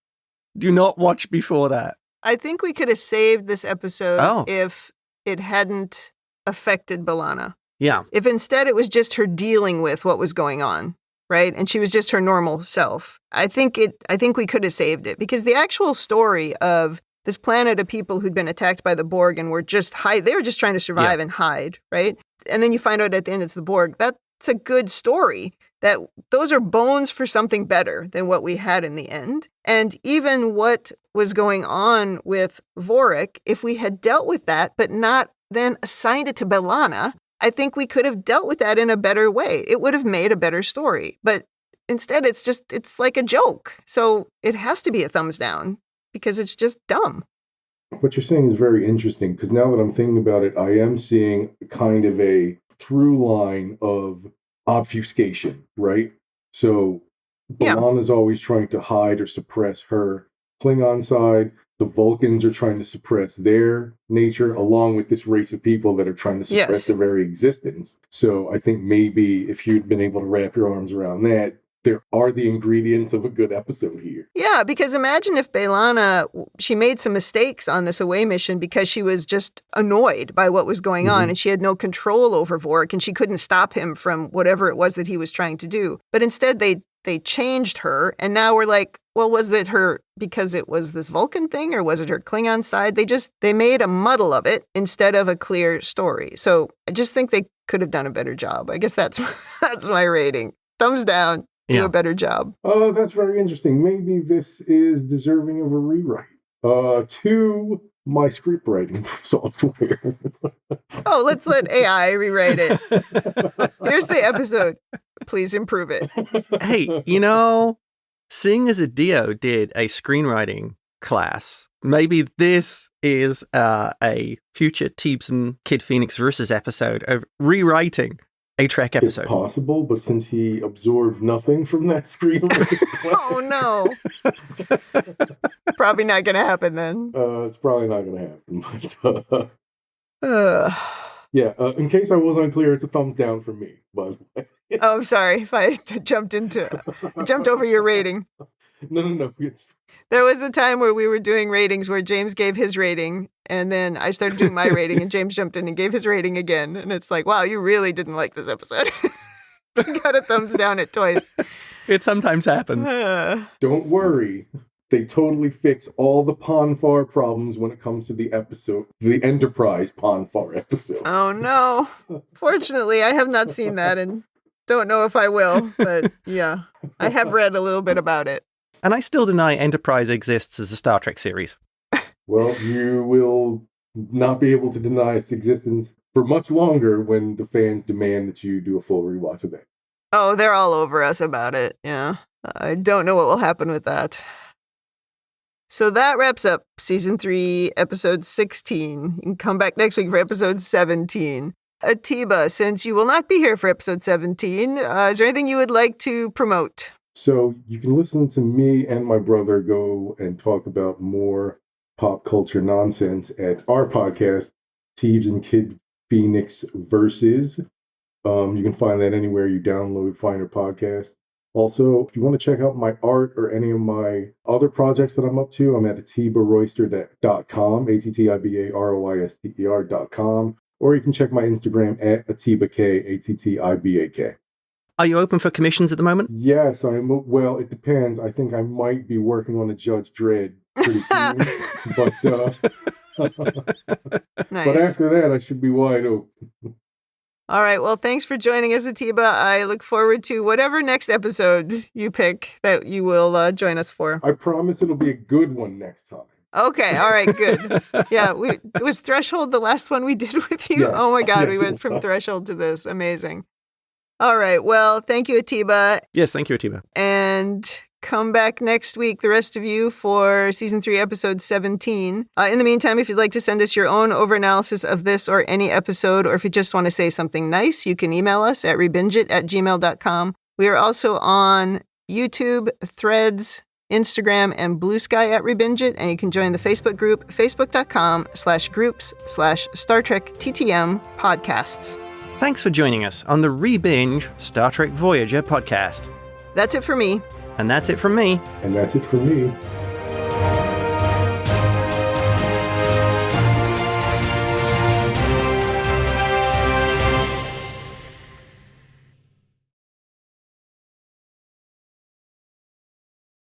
Do not watch before that. I think we could have saved this episode if it hadn't affected B'Elanna. Yeah. If instead it was just her dealing with what was going on. Right? And she was just her normal self. I think we could have saved it, because the actual story of this planet of people who'd been attacked by the Borg and were just they were just trying to survive and hide, right? And then you find out at the end it's the Borg. That's a good story. that those are bones for something better than what we had in the end. And even what was going on with Vorik, if we had dealt with that, but not then assigned it to B'Elanna, I think we could have dealt with that in a better way. It would have made a better story. But instead, it's like a joke. So it has to be a thumbs down because it's just dumb. What you're saying is very interesting, because now that I'm thinking about it, I am seeing kind of a through line of obfuscation, right? So B'Elanna's always trying to hide or suppress her Klingon side. The Vulcans are trying to suppress their nature, along with this race of people that are trying to suppress their very existence. So I think maybe if you'd been able to wrap your arms around that, there are the ingredients of a good episode here. Yeah, because imagine if B'Elanna, she made some mistakes on this away mission because she was just annoyed by what was going on and she had no control over Vorik and she couldn't stop him from whatever it was that he was trying to do. But instead they changed her and now we're like, well, was it her because it was this Vulcan thing or was it her Klingon side? They made a muddle of it instead of a clear story. So I just think they could have done a better job. I guess that's my rating. Thumbs down. Do a better job. Oh, that's very interesting. Maybe this is deserving of a rewrite. To my script writing software. Oh, let's let AI rewrite it. Here's the episode. Please improve it. Hey, seeing as Adio did a screenwriting class, maybe this is a future Teebs and Kid Phoenix versus episode of rewriting a Trek episode. It's possible, but since he absorbed nothing from that screenwriting class... Oh, no. Probably not going to happen then. It's probably not going to happen. But, in case I was unclear, it's a thumbs down from me, by the way. Oh, I'm sorry if I jumped over your rating. No. There was a time where we were doing ratings where James gave his rating, and then I started doing my rating, and James jumped in and gave his rating again. And it's like, wow, you really didn't like this episode. You got a thumbs down it twice. It sometimes happens. Don't worry. They totally fix all the Pon Farr problems when it comes to the episode, the Enterprise Pon Farr episode. Oh, no. Fortunately, I have not seen that and don't know if I will. But yeah, I have read a little bit about it. And I still deny Enterprise exists as a Star Trek series. Well, you will not be able to deny its existence for much longer when the fans demand that you do a full rewatch of that. Oh, they're all over us about it. Yeah. I don't know what will happen with that. So that wraps up Season 3, Episode 16. You can come back next week for Episode 17. Atiba, since you will not be here for Episode 17, is there anything you would like to promote? So you can listen to me and my brother go and talk about more pop culture nonsense at our podcast, Teebs and Kid Phoenix Versus. You can find that anywhere you download Finder Podcast. Also, if you want to check out my art or any of my other projects that I'm up to, I'm at atibaroyster.com, ATTIBAROYSTER.com, or you can check my Instagram at AtibaK, ATTIBAK. Are you open for commissions at the moment? Yes, I am. Well, it depends. I think I might be working on a Judge Dredd pretty soon. Nice. But after that, I should be wide open. All right. Well, thanks for joining us, Atiba. I look forward to whatever next episode you pick that you will join us for. I promise it'll be a good one next time. Okay. All right. Good. Yeah. It was Threshold the last one we did with you? Yes. Oh, my God. Yes, We went from Threshold to this. Amazing. All right. Well, thank you, Atiba. Yes, thank you, Atiba. And come back next week, the rest of you, for Season 3, Episode 17. In the meantime, if you'd like to send us your own overanalysis of this or any episode, or if you just want to say something nice, you can email us at ReBingeIT@gmail.com. We are also on YouTube, Threads, Instagram, and Blue Sky at ReBingeIT, and you can join the Facebook group, facebook.com/groups/Star Trek TTM podcasts. Thanks for joining us on the ReBinge Star Trek Voyager podcast. That's it for me. And that's it from me. And that's it for me.